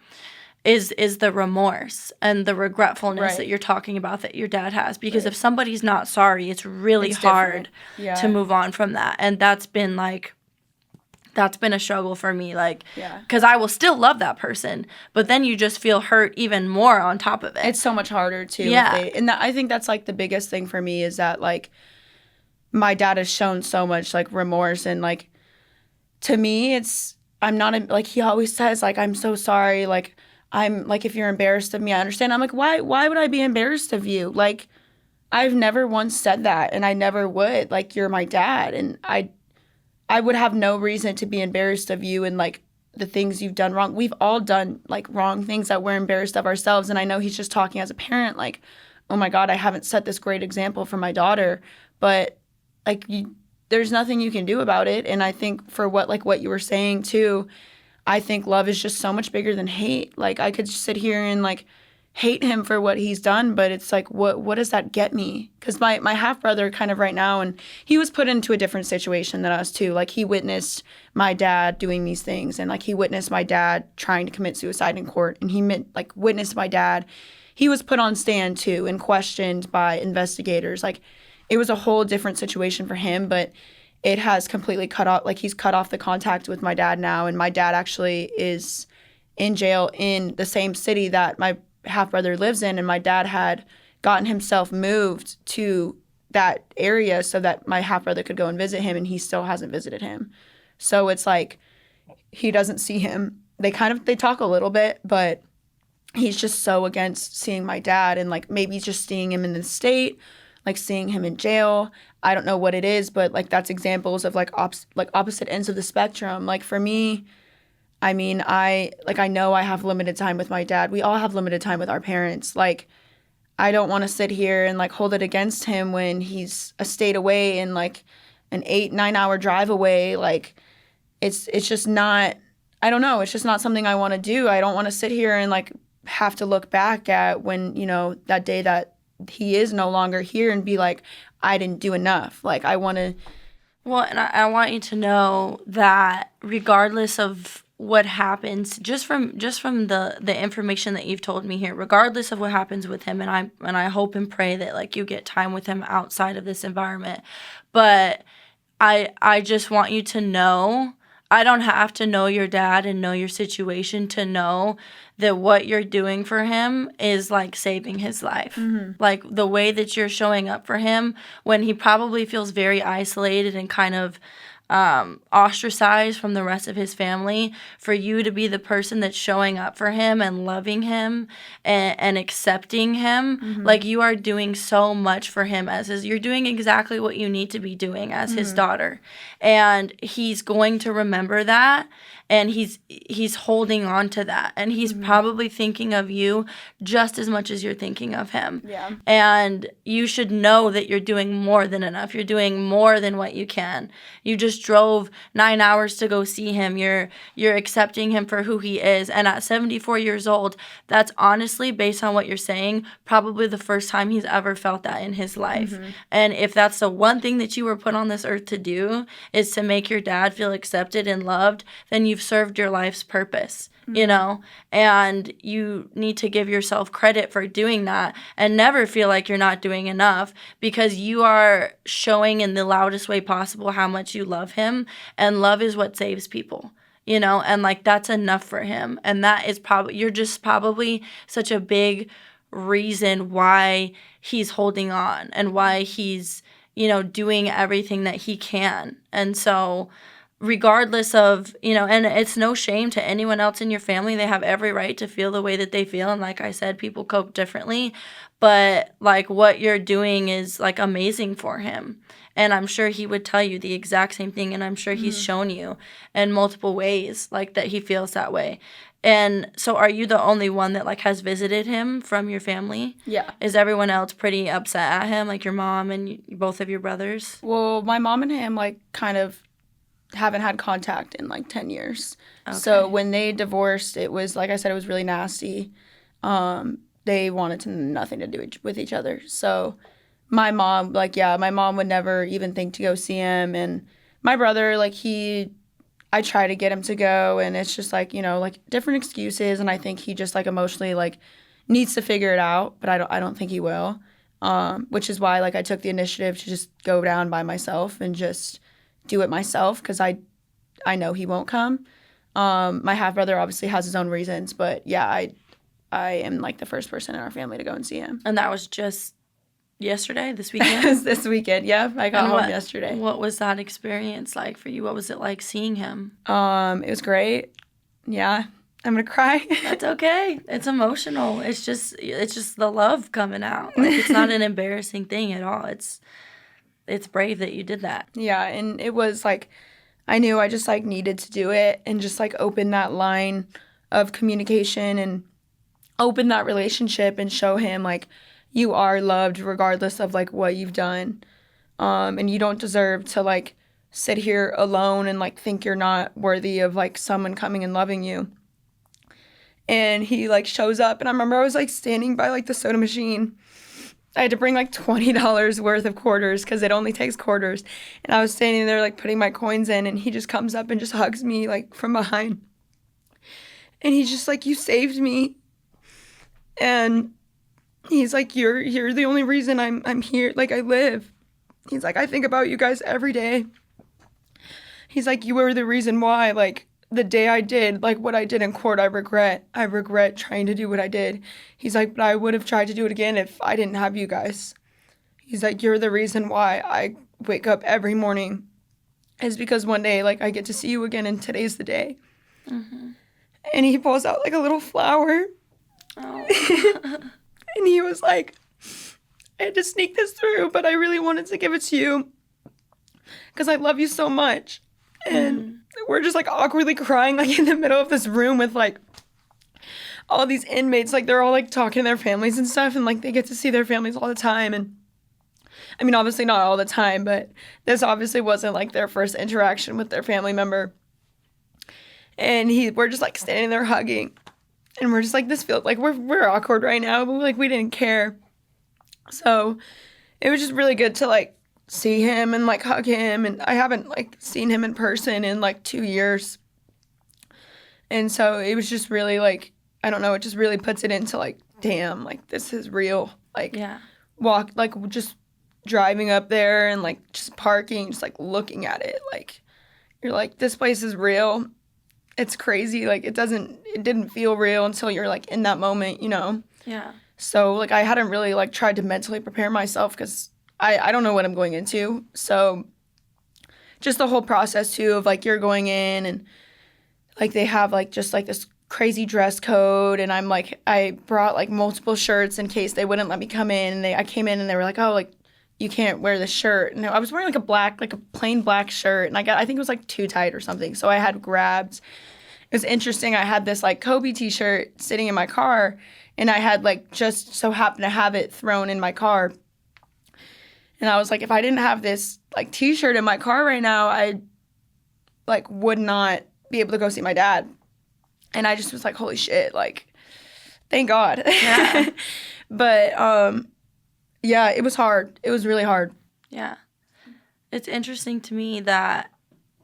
is the remorse and the regretfulness that you're talking about that your dad has. Because if somebody's not sorry, it's really hard to move on from that. And that's been a struggle for me, because I will still love that person, but then you just feel hurt even more on top of it. It's so much harder, too. Yeah. I think that's, the biggest thing for me is that, my dad has shown so much, remorse. And, to me, I'm not, he always says, I'm so sorry. I'm, if you're embarrassed of me, I understand. I'm like, why would I be embarrassed of you? I've never once said that, and I never would. You're my dad, and I would have no reason to be embarrassed of you and, the things you've done wrong. We've all done, wrong things that we're embarrassed of ourselves. And I know he's just talking as a parent, oh, my God, I haven't set this great example for my daughter. But, there's nothing you can do about it. And I think for what you were saying, too, I think love is just so much bigger than hate. I could just sit here and, hate him for what he's done, but it's what does that get me? Because my half-brother kind of right now, and he was put into a different situation than us too. He witnessed my dad doing these things, and he witnessed my dad trying to commit suicide in court, and he witnessed my dad. He was put on stand too and questioned by investigators. It was a whole different situation for him, but it has completely cut off, he's cut off the contact with my dad now, and my dad actually is in jail in the same city that my half-brother lives in, and my dad had gotten himself moved to that area so that my half-brother could go and visit him, and he still hasn't visited him. So it's he doesn't see him. They talk a little bit, but he's just so against seeing my dad, and maybe just seeing him in the state, seeing him in jail. I don't know what it is, but that's examples of opposite ends of the spectrum. For me, I mean, I know I have limited time with my dad. We all have limited time with our parents. I don't want to sit here and hold it against him when he's a state away and an 8-9 hour drive away. It's just not, I don't know. It's just not something I want to do. I don't want to sit here and have to look back at when, that day that he is no longer here and be I didn't do enough. I want to. Well, and I want you to know that regardless of what happens, just from the information that you've told me here, regardless of what happens with him, and I hope and pray that you get time with him outside of this environment, but I just want you to know, I don't have to know your dad and know your situation to know that what you're doing for him is saving his life. Mm-hmm. The way that you're showing up for him when he probably feels very isolated and kind of ostracized from the rest of his family, for you to be the person that's showing up for him and loving him and accepting him. Mm-hmm. You are doing so much for him you're doing exactly what you need to be doing as his daughter. And he's going to remember that, and he's holding on to that, and he's probably thinking of you just as much as you're thinking of him. Yeah. And you should know that you're doing more than enough. You're doing more than what you can. You just drove 9 hours to go see him. You're accepting him for who he is. And at 74 years old, that's honestly, based on what you're saying, probably the first time he's ever felt that in his life. Mm-hmm. And if that's the one thing that you were put on this earth to do, is to make your dad feel accepted and loved, then you've served your life's purpose. And you need to give yourself credit for doing that and never feel like you're not doing enough, because you are showing in the loudest way possible how much you love him, and love is what saves people, and that's enough for him. And that is you're just probably such a big reason why he's holding on and why he's, doing everything that he can. And so regardless of, and it's no shame to anyone else in your family. They have every right to feel the way that they feel. And like I said, people cope differently. But, what you're doing is, amazing for him. And I'm sure he would tell you the exact same thing. And I'm sure he's shown you in multiple ways, that he feels that way. And so are you the only one that, has visited him from your family? Yeah. Is everyone else pretty upset at him, your mom and both of your brothers? Well, my mom and him, kind of haven't had contact in 10 years. Okay. So when they divorced, it was, like I said, it was really nasty. they wanted to nothing to do with each other. So my mom, my mom would never even think to go see him. And my brother, I try to get him to go, and it's just different excuses. And I think he just emotionally needs to figure it out, but I don't think he will. Which is why I took the initiative to just go down by myself and just do it myself, because I know he won't come. My half brother obviously has his own reasons, but yeah, I am the first person in our family to go and see him. And that was just yesterday, this weekend? It was this weekend, yeah. I got home yesterday. What was that experience like for you? What was it like seeing him? It was great. Yeah. I'm gonna cry. That's okay. It's emotional. It's just the love coming out. It's not an embarrassing thing at all. It's brave that you did that. Yeah, and it was I knew I just needed to do it and just open that line of communication and open that relationship and show him you are loved regardless of what you've done. And you don't deserve to sit here alone and think you're not worthy of someone coming and loving you. And he shows up, and I remember I was standing by the soda machine. I had to bring $20 worth of quarters because it only takes quarters. And I was standing there putting my coins in, and he just comes up and just hugs me from behind. And he's just you saved me. And he's you're the only reason I'm here, I live. He's I think about you guys every day. He's you were the reason why the day I did what I did in court, I regret trying to do what I did. He's but I would have tried to do it again if I didn't have you guys. He's you're the reason why I wake up every morning, is because one day I get to see you again, and today's the day. Mm-hmm. And he pulls out a little flower. Oh. And he was I had to sneak this through, but I really wanted to give it to you because I love you so much. And we're just awkwardly crying in the middle of this room with all these inmates. They're all talking to their families and stuff, and they get to see their families all the time. And I mean, obviously not all the time, but this obviously wasn't their first interaction with their family member. And we're just standing there hugging, and we're just this feels we're awkward right now, but we didn't care. So it was just really good to see him and hug him, and I haven't seen him in person in 2 years. And so it was just really I don't know, it just really puts it into damn, this is real. Yeah. Just driving up there and just parking, just looking at it, you're this place is real. It's crazy. It didn't feel real until you're in that moment, you know. Yeah. So I hadn't really tried to mentally prepare myself because I don't know what I'm going into. So just the whole process too of you're going in, and they have just this crazy dress code, and I'm I brought multiple shirts in case they wouldn't let me come in, and I came in and they were oh, you can't wear this shirt. And I was wearing a plain black shirt, and I think it was too tight or something. So I had grabbed. It was interesting. I had this Kobe t-shirt sitting in my car, and I had just so happened to have it thrown in my car. And I was if I didn't have this t-shirt in my car right now, I would not be able to go see my dad. And I just was holy shit, thank God. Yeah. But yeah, it was hard. It was really hard. Yeah. It's interesting to me that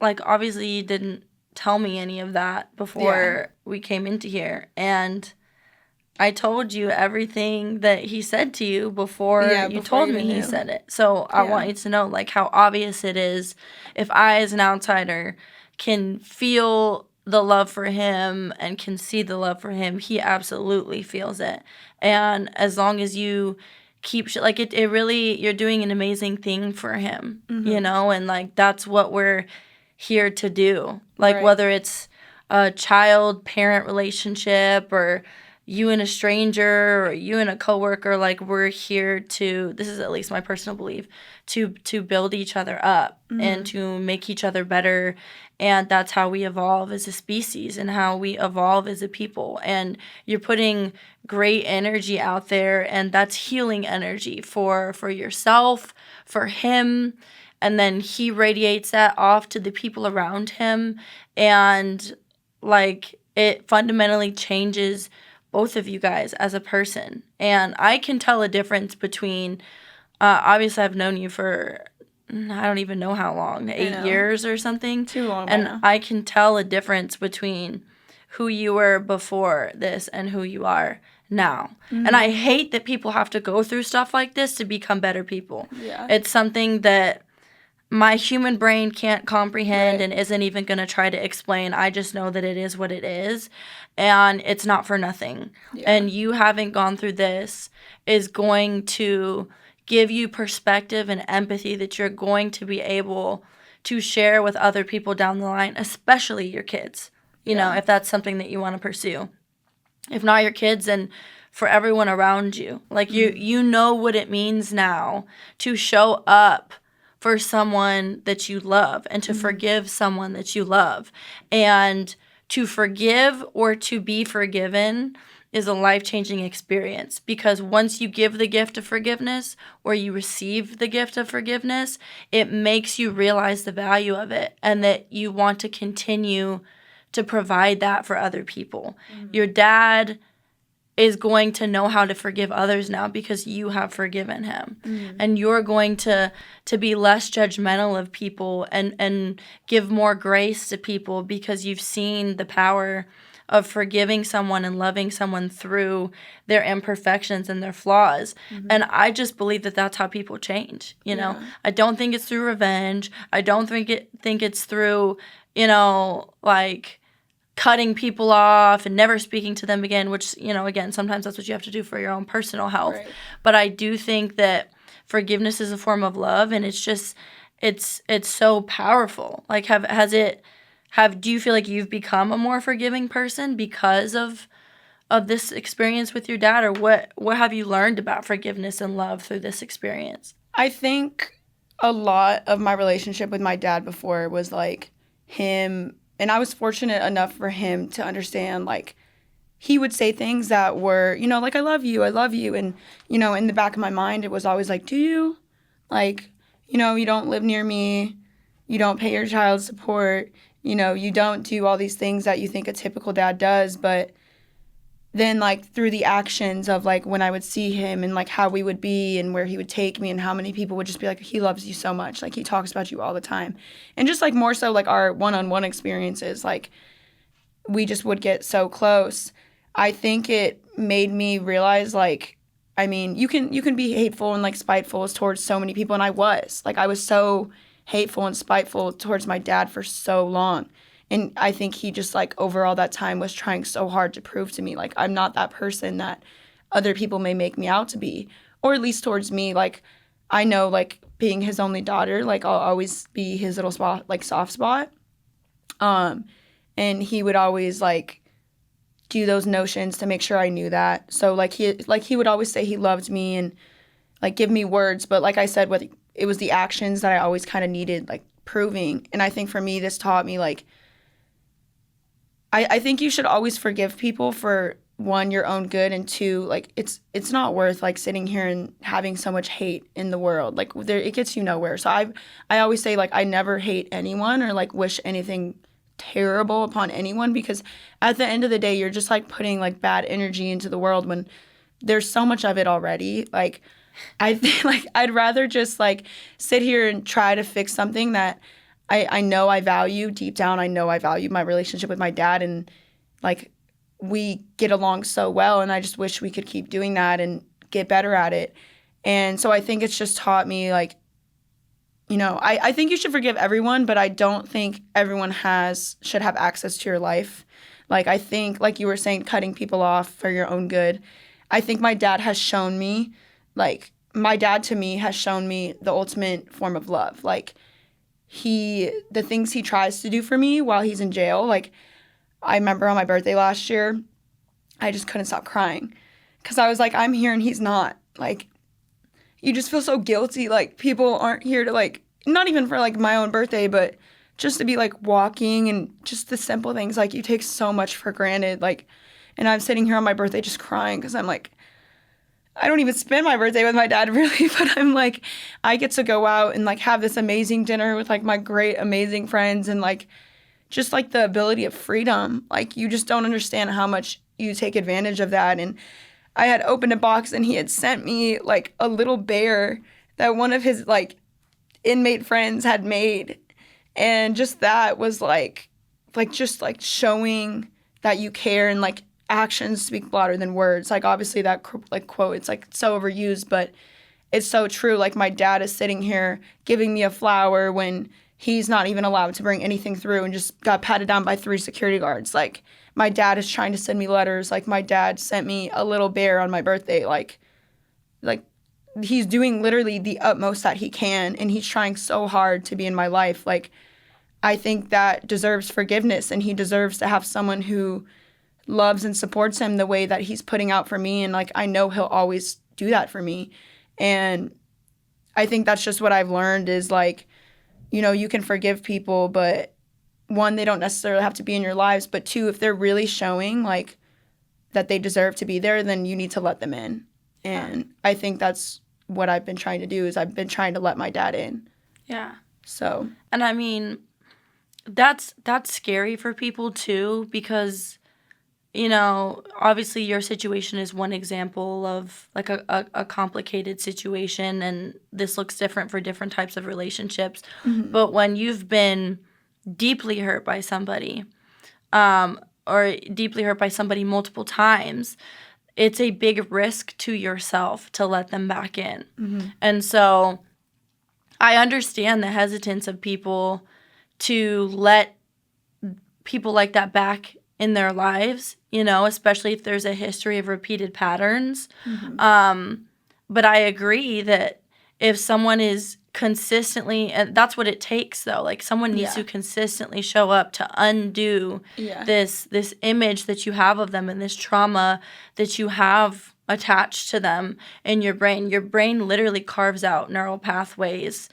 obviously you didn't tell me any of that before we came into here, and I told you everything that he said to you before you told me he said it. So I want you to know, how obvious it is. If I, as an outsider, can feel the love for him and can see the love for him, he absolutely feels it. And as long as you keep, it really, you're doing an amazing thing for him, you know? And, that's what we're here to do. Right. Whether it's a child-parent relationship or you and a stranger or you and a coworker, we're here to, this is at least my personal belief, to build each other up and to make each other better. And that's how we evolve as a species and how we evolve as a people. And you're putting great energy out there, and that's healing energy for yourself, for him. And then he radiates that off to the people around him. And it fundamentally changes both of you guys as a person. And I can tell a difference between, obviously I've known you for, I don't even know how long, 8 years or something. Too long. And I can tell a difference between who you were before this and who you are now. And I hate that people have to go through stuff like this to become better people. Yeah. It's something that my human brain can't comprehend and isn't even going to try to explain. I just know that it is what it is, and it's not for nothing. Yeah. And you having gone through this is going to give you perspective and empathy that you're going to be able to share with other people down the line, especially your kids, you know, if that's something that you want to pursue. If not your kids, and for everyone around you. Like, you know what it means now to show up for someone that you love and to forgive someone that you love. And to forgive or to be forgiven is a life-changing experience, because once you give the gift of forgiveness or you receive the gift of forgiveness, it makes you realize the value of it and that you want to continue to provide that for other people. Your dad is going to know how to forgive others now because you have forgiven him. And you're going to be less judgmental of people and give more grace to people because you've seen the power of forgiving someone and loving someone through their imperfections and their flaws. And I just believe that that's how people change, you know? I don't think it's through revenge. I don't think it's through, you know, like cutting people off and never speaking to them again, which, you know, again, sometimes that's what you have to do for your own personal health. Right. But I do think that forgiveness is a form of love, and it's just, it's so powerful. Like, do you feel like you've become a more forgiving person because of this experience with your dad, or what have you learned about forgiveness and love through this experience? I think a lot of my relationship with my dad before was like him. And I was fortunate enough for him to understand, like, he would say things that were, you know, like, I love you. And, you know, in the back of my mind, it was always like, do you? Like, you know, you don't live near me. You don't pay your child support. You know, you don't do all these things that you think a typical dad does. But then, like, through the actions of, like, when I would see him and, like, how we would be and where he would take me and how many people would just be like, he loves you so much. Like, he talks about you all the time. And just, like, more so, like, our one-on-one experiences, like, we just would get so close. I think it made me realize, like, I mean, you can be hateful and, like, spiteful towards so many people. And I was so hateful and spiteful towards my dad for so long. And I think he just, like, over all that time was trying so hard to prove to me, like, I'm not that person that other people may make me out to be. Or at least towards me, like, I know, like, being his only daughter, like, I'll always be his little spot, like, soft spot. And he would always, like, do those notions to make sure I knew that. So, like, he would always say he loved me and, like, give me words. But like I said, it was the actions that I always kind of needed, like, proving. And I think for me, this taught me, like, I think you should always forgive people for, one, your own good, and two, like, it's not worth, like, sitting here and having so much hate in the world. Like, it gets you nowhere. So I always say, like, I never hate anyone or, like, wish anything terrible upon anyone, because at the end of the day, you're just, like, putting, like, bad energy into the world when there's so much of it already. Like, I think, like, I'd rather just, like, sit here and try to fix something that I know I value deep down. I know I value my relationship with my dad, and, like, we get along so well, and I just wish we could keep doing that and get better at it. And so I think it's just taught me, like, you know, I think you should forgive everyone, but I don't think everyone should have access to your life. Like, I think, like you were saying, cutting people off for your own good. I think my dad has shown me, like, my dad to me has shown me the ultimate form of love. Like, the things he tries to do for me while he's in jail, like, I remember on my birthday last year, I just couldn't stop crying because I was like, I'm here and he's not. Like, you just feel so guilty. Like, people aren't here to, like, not even for, like, my own birthday, but just to be, like, walking and just the simple things. Like, you take so much for granted. Like, and I'm sitting here on my birthday just crying because I'm like, I don't even spend my birthday with my dad, really, but I'm like, I get to go out and, like, have this amazing dinner with, like, my great, amazing friends, and, like, just, like, the ability of freedom. Like, you just don't understand how much you take advantage of that. And I had opened a box and he had sent me like a little bear that one of his like inmate friends had made. And just that was like just like showing that you care, and like actions speak louder than words. Like obviously that like quote, it's like so overused, but it's so true. Like my dad is sitting here giving me a flower when he's not even allowed to bring anything through and just got patted down by 3 security guards. Like my dad is trying to send me letters. Like my dad sent me a little bear on my birthday. Like he's doing literally the utmost that he can, and he's trying so hard to be in my life. Like I think that deserves forgiveness, and he deserves to have someone who loves and supports him the way that he's putting out for me. And like I know he'll always do that for me. And I think that's just what I've learned is like, you know, you can forgive people, but 1, they don't necessarily have to be in your lives, but 2, if they're really showing like that they deserve to be there, then you need to let them in. And I think that's what I've been trying to do, is I've been trying to let my dad in. Yeah. So. And I mean, that's scary for people too, because, you know, obviously your situation is one example of like a complicated situation, and this looks different for different types of relationships. Mm-hmm. But when you've been deeply hurt by somebody, or deeply hurt by somebody multiple times, it's a big risk to yourself to let them back in. Mm-hmm. And so I understand the hesitance of people to let people like that back in their lives, you know, especially if there's a history of repeated patterns. Mm-hmm. But I agree that if someone is consistently, and that's what it takes though, like someone needs to consistently show up to undo this image that you have of them and this trauma that you have attached to them in your brain. Your brain literally carves out neural pathways,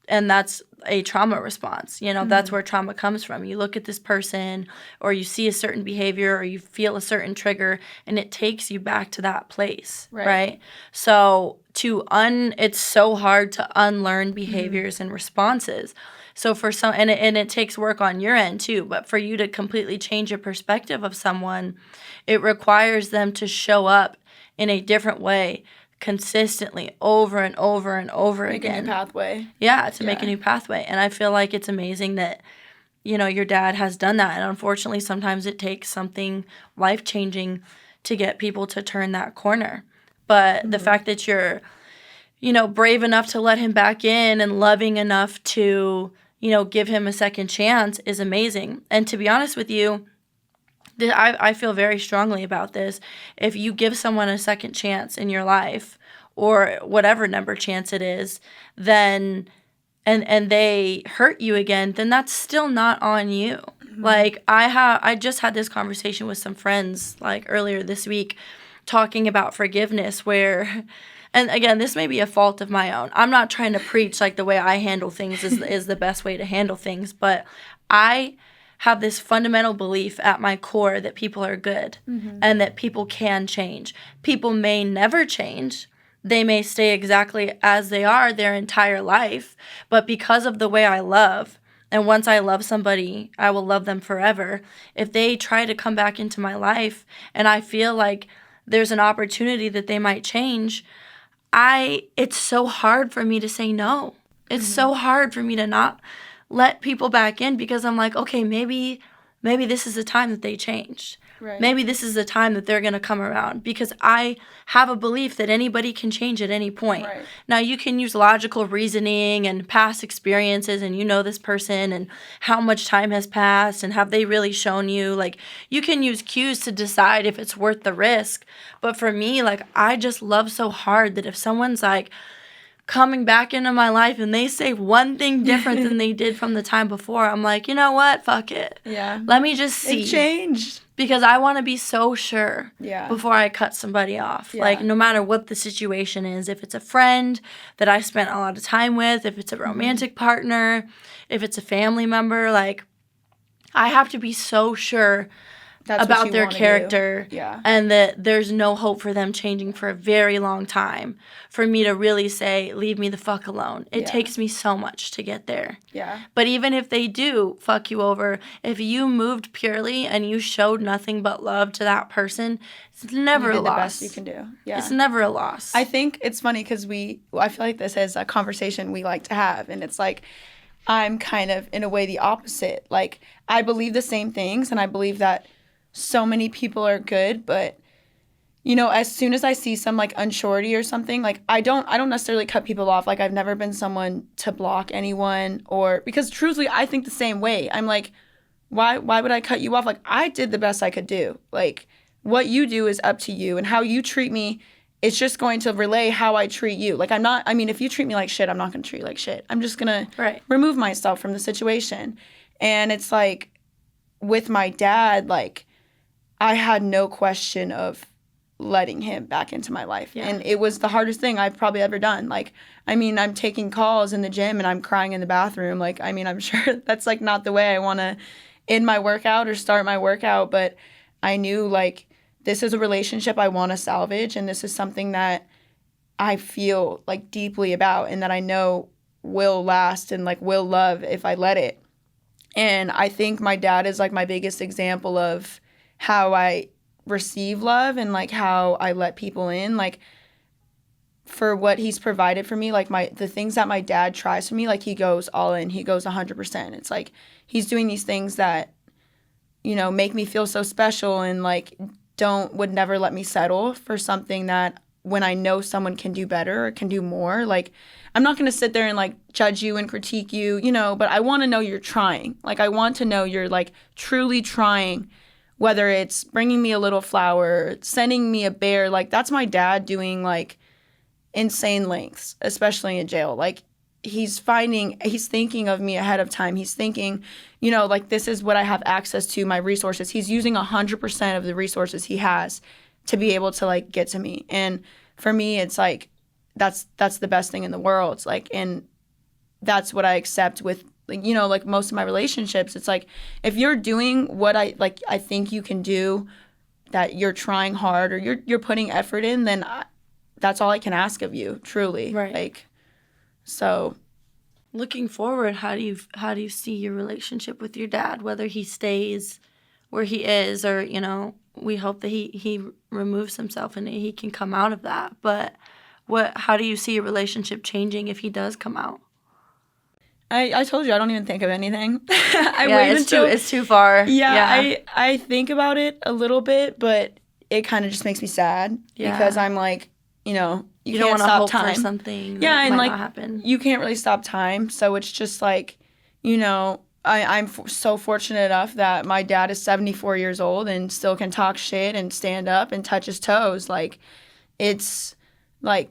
and that's a trauma response. You know, that's where trauma comes from. You look at this person, or you see a certain behavior, or you feel a certain trigger, and it takes you back to that place, right? So it's so hard to unlearn behaviors and responses. So for some, and it takes work on your end too, but for you to completely change your perspective of someone, it requires them to show up in a different way consistently over and over and over again. Make a new pathway. Yeah, to make a new pathway. And I feel like it's amazing that, you know, your dad has done that. And unfortunately, sometimes it takes something life-changing to get people to turn that corner. But the fact that you're, you know, brave enough to let him back in and loving enough to, you know, give him a second chance is amazing. And to be honest with you, I feel very strongly about this. If you give someone a second chance in your life, or whatever number chance it is, then and they hurt you again, then that's still not on you. Mm-hmm. Like I just had this conversation with some friends like earlier this week, talking about forgiveness, where, and again, this may be a fault of my own. I'm not trying to preach like the way I handle things is the best way to handle things, but I have this fundamental belief at my core that people are good and that people can change. People may never change. They may stay exactly as they are their entire life, but because of the way I love, and once I love somebody, I will love them forever. If they try to come back into my life and I feel like there's an opportunity that they might change, it's so hard for me to say no. It's so hard for me to not let people back in, because I'm like, okay, maybe this is the time that they changed. Right. Maybe this is the time that they're going to come around, because I have a belief that anybody can change at any point. Right. Now, you can use logical reasoning and past experiences, and you know this person and how much time has passed and have they really shown you. Like, you can use cues to decide if it's worth the risk. But for me, like, I just love so hard that if someone's like coming back into my life and they say one thing different than they did from the time before, I'm like, you know what? Fuck it. Yeah. Let me just see. It changed. Because I want to be so sure before I cut somebody off. Yeah. Like, no matter what the situation is, if it's a friend that I spent a lot of time with, if it's a romantic partner, if it's a family member, like, I have to be so sure about their do. character, Yeah. and that there's no hope for them changing for a very long time, for me to really say, leave me the fuck alone. It takes me so much to get there. Yeah. But even if they do fuck you over, if you moved purely and you showed nothing but love to that person, it's never a loss. The best you can do. Yeah. It's never a loss. I think it's funny because I feel like this is a conversation we like to have, and it's like, I'm kind of, in a way, the opposite. Like, I believe the same things, and I believe that so many people are good, but, you know, as soon as I see some, like, unsurety or something, like, I don't necessarily cut people off. Like, I've never been someone to block anyone, or, because truthfully, I think the same way. I'm like, why would I cut you off? Like, I did the best I could do. Like, what you do is up to you, and how you treat me, it's just going to relay how I treat you. Like, if you treat me like shit, I'm not going to treat you like shit. I'm just going to remove myself from the situation. And it's like, with my dad, like, I had no question of letting him back into my life. Yeah. And it was the hardest thing I've probably ever done. Like, I mean, I'm taking calls in the gym and I'm crying in the bathroom. Like, I mean, I'm sure that's, like, not the way I want to end my workout or start my workout. But I knew, like, this is a relationship I want to salvage. And this is something that I feel, like, deeply about and that I know will last and, like, will love if I let it. And I think my dad is, like, my biggest example of how I receive love and, like, how I let people in. Like, for what he's provided for me, like, the things that my dad tries for me, like, he goes all in. He goes 100%. It's like he's doing these things that, you know, make me feel so special and, like, would never let me settle for something that, when I know someone can do better or can do more, like, I'm not going to sit there and, like, judge you and critique you, you know, but I want to know you're trying. Like, I want to know you're, like, truly trying, whether it's bringing me a little flower, sending me a bear. Like, that's my dad doing, like, insane lengths, especially in jail. Like, he's thinking of me ahead of time. He's thinking, you know, like, this is what I have access to, my resources. He's using 100% of the resources he has to be able to, like, get to me. And for me, it's like, that's the best thing in the world. It's like, and that's what I accept with, like, you know, like, most of my relationships. It's like, if you're doing what I think you can do, that you're trying hard or you're putting effort in, then that's all I can ask of you, truly. Right. Like, so. Looking forward, how do you see your relationship with your dad, whether he stays where he is, or, you know, we hope that he removes himself and he can come out of that. But how do you see your relationship changing if he does come out? I told you I don't even think of anything. It's too far. Yeah. I think about it a little bit, but it kind of just makes me sad because I'm like, you know, you don't can't want to stop hope time for something. Yeah, that and, might like, not happen. You can't really stop time. So it's just like, you know, I'm so fortunate enough that my dad is 74 years old and still can talk shit and stand up and touch his toes. Like, it's, like,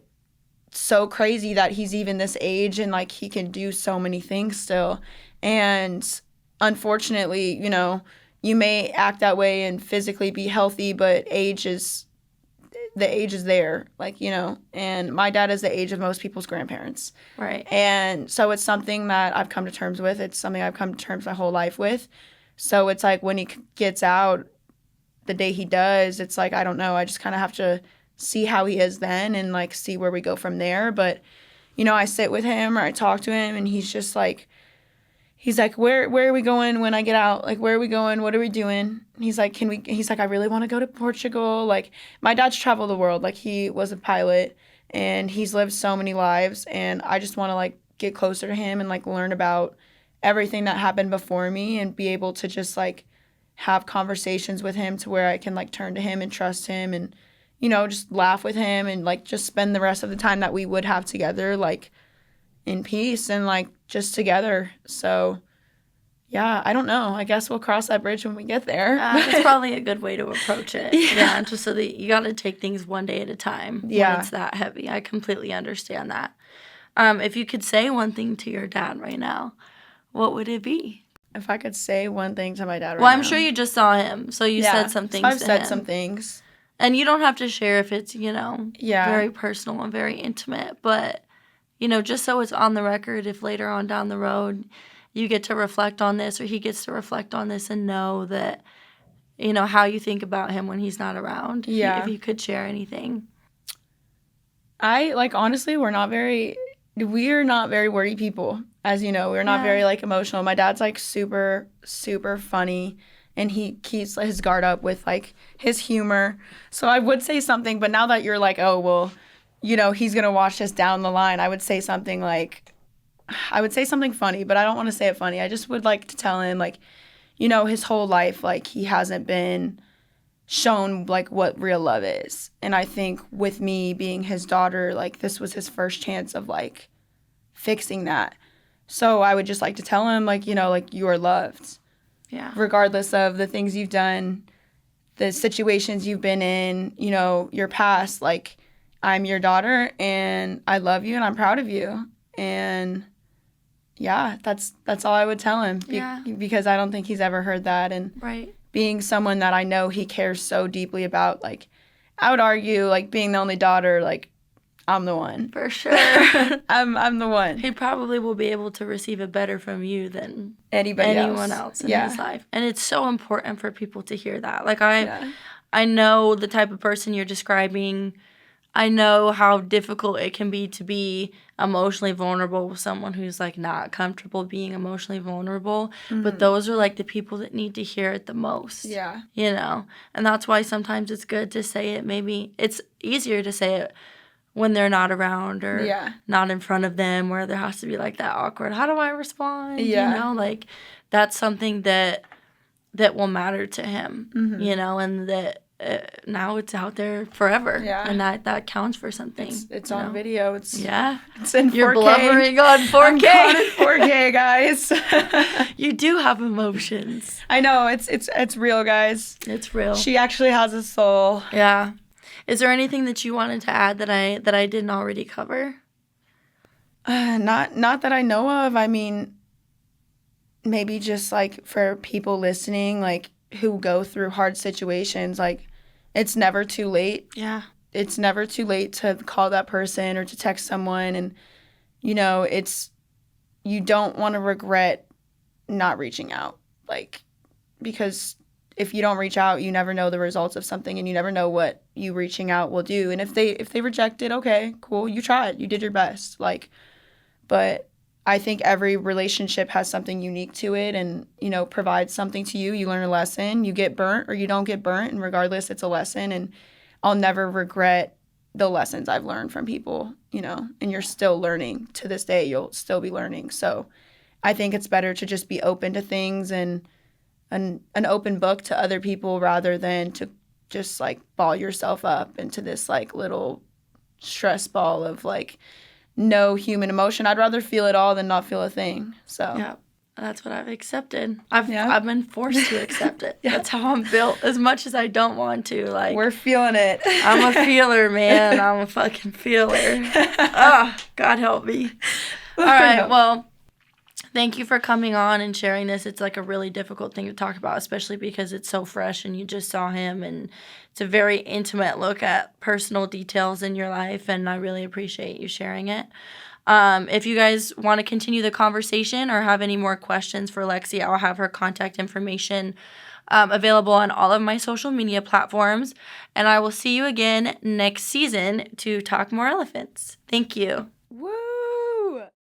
so crazy that he's even this age and, like, he can do so many things still. And unfortunately, you know, you may act that way and physically be healthy, but the age is there, like, you know. And my dad is the age of most people's grandparents. Right. And so it's something that I've come to terms with. It's something I've come to terms my whole life with. So it's like, when he gets out, the day he does, it's like, I don't know. I just kind of have to see how he is then and, like, see where we go from there. But, you know, I sit with him or I talk to him and he's just like, where are we going when I get out? Like, where are we going? What are we doing? He's like, I really want to go to Portugal. Like, my dad's traveled the world. Like, he was a pilot and he's lived so many lives. And I just want to, like, get closer to him and, like, learn about everything that happened before me and be able to just, like, have conversations with him to where I can, like, turn to him and trust him and, you know, just laugh with him and, like, just spend the rest of the time that we would have together, like, in peace and, like, just together. So, yeah, I don't know. I guess we'll cross that bridge when we get there. That's probably a good way to approach it. Yeah, just so that you got to take things one day at a time when it's that heavy. I completely understand that. If you could say one thing to your dad right now, what would it be? If I could say one thing to my dad right now. Well, I'm sure you just saw him, so you said some things to him. I've said some things. And you don't have to share if it's, you know, very personal and very intimate. But, you know, just so it's on the record, if later on down the road you get to reflect on this or he gets to reflect on this and know that how you think about him when he's not around. Yeah. If you could share anything. Honestly, we're not very wordy people. As you know, we're not very, emotional. My dad's, super, super funny, and he keeps his guard up with, his humor. So I would say something, but now that you're oh, well, he's going to watch this down the line, I would say something funny, but I don't want to say it funny. I just would like to tell him, his whole life, he hasn't been shown, what real love is. And I think with me being his daughter, this was his first chance of, fixing that. So I would just like to tell him, you are loved. Yeah. Regardless of the things you've done, the situations you've been in, your past, I'm your daughter, and I love you, and I'm proud of you. And yeah, that's all I would tell him. Because I don't think he's ever heard that. And being someone that I know he cares so deeply about, I would argue, being the only daughter, I'm the one. For sure. I'm the one. He probably will be able to receive it better from you than anyone else in his life. And it's so important for people to hear that. I know the type of person you're describing. I know how difficult it can be to be emotionally vulnerable with someone who's not comfortable being emotionally vulnerable. Mm-hmm. But those are the people that need to hear it the most. Yeah. And that's why sometimes it's good to say it. Maybe it's easier to say it when they're not around or not in front of them, where there has to be that awkward, how do I respond? That's something that will matter to him, and that now it's out there forever. Yeah. And that counts for something. It's on video. It's in 4K. You're blubbering on 4K. I'm caught in 4K, guys. You do have emotions. I know. It's real, guys. It's real. She actually has a soul. Yeah. Is there anything that you wanted to add that I didn't already cover? Not that I know of. I mean, maybe just for people listening, who go through hard situations, it's never too late. Yeah. It's never too late to call that person or to text someone, and you don't want to regret not reaching out, because if you don't reach out, you never know the results of something, and you never know what you reaching out will do. And if they reject it, okay, cool, you tried, you did your best. But I think every relationship has something unique to it, and provides something to you. You learn a lesson, you get burnt or you don't get burnt, and regardless, it's a lesson. And I'll never regret the lessons I've learned from people. And you're still learning to this day. You'll still be learning. So I think it's better to just be open to things and an open book to other people, rather than to just ball yourself up into this little stress ball of no human emotion. I'd rather feel it all than not feel a thing. So yeah, that's what I've accepted. I've been forced to accept it. That's how I'm built. As much as I don't want to, we're feeling it. I'm a feeler, man. I'm a fucking feeler. Oh, God help me. All right, well, thank you for coming on and sharing this. It's a really difficult thing to talk about, especially because it's so fresh and you just saw him, and it's a very intimate look at personal details in your life, and I really appreciate you sharing it. If you guys want to continue the conversation or have any more questions for Lexie, I'll have her contact information available on all of my social media platforms, and I will see you again next season to talk more elephants. Thank you.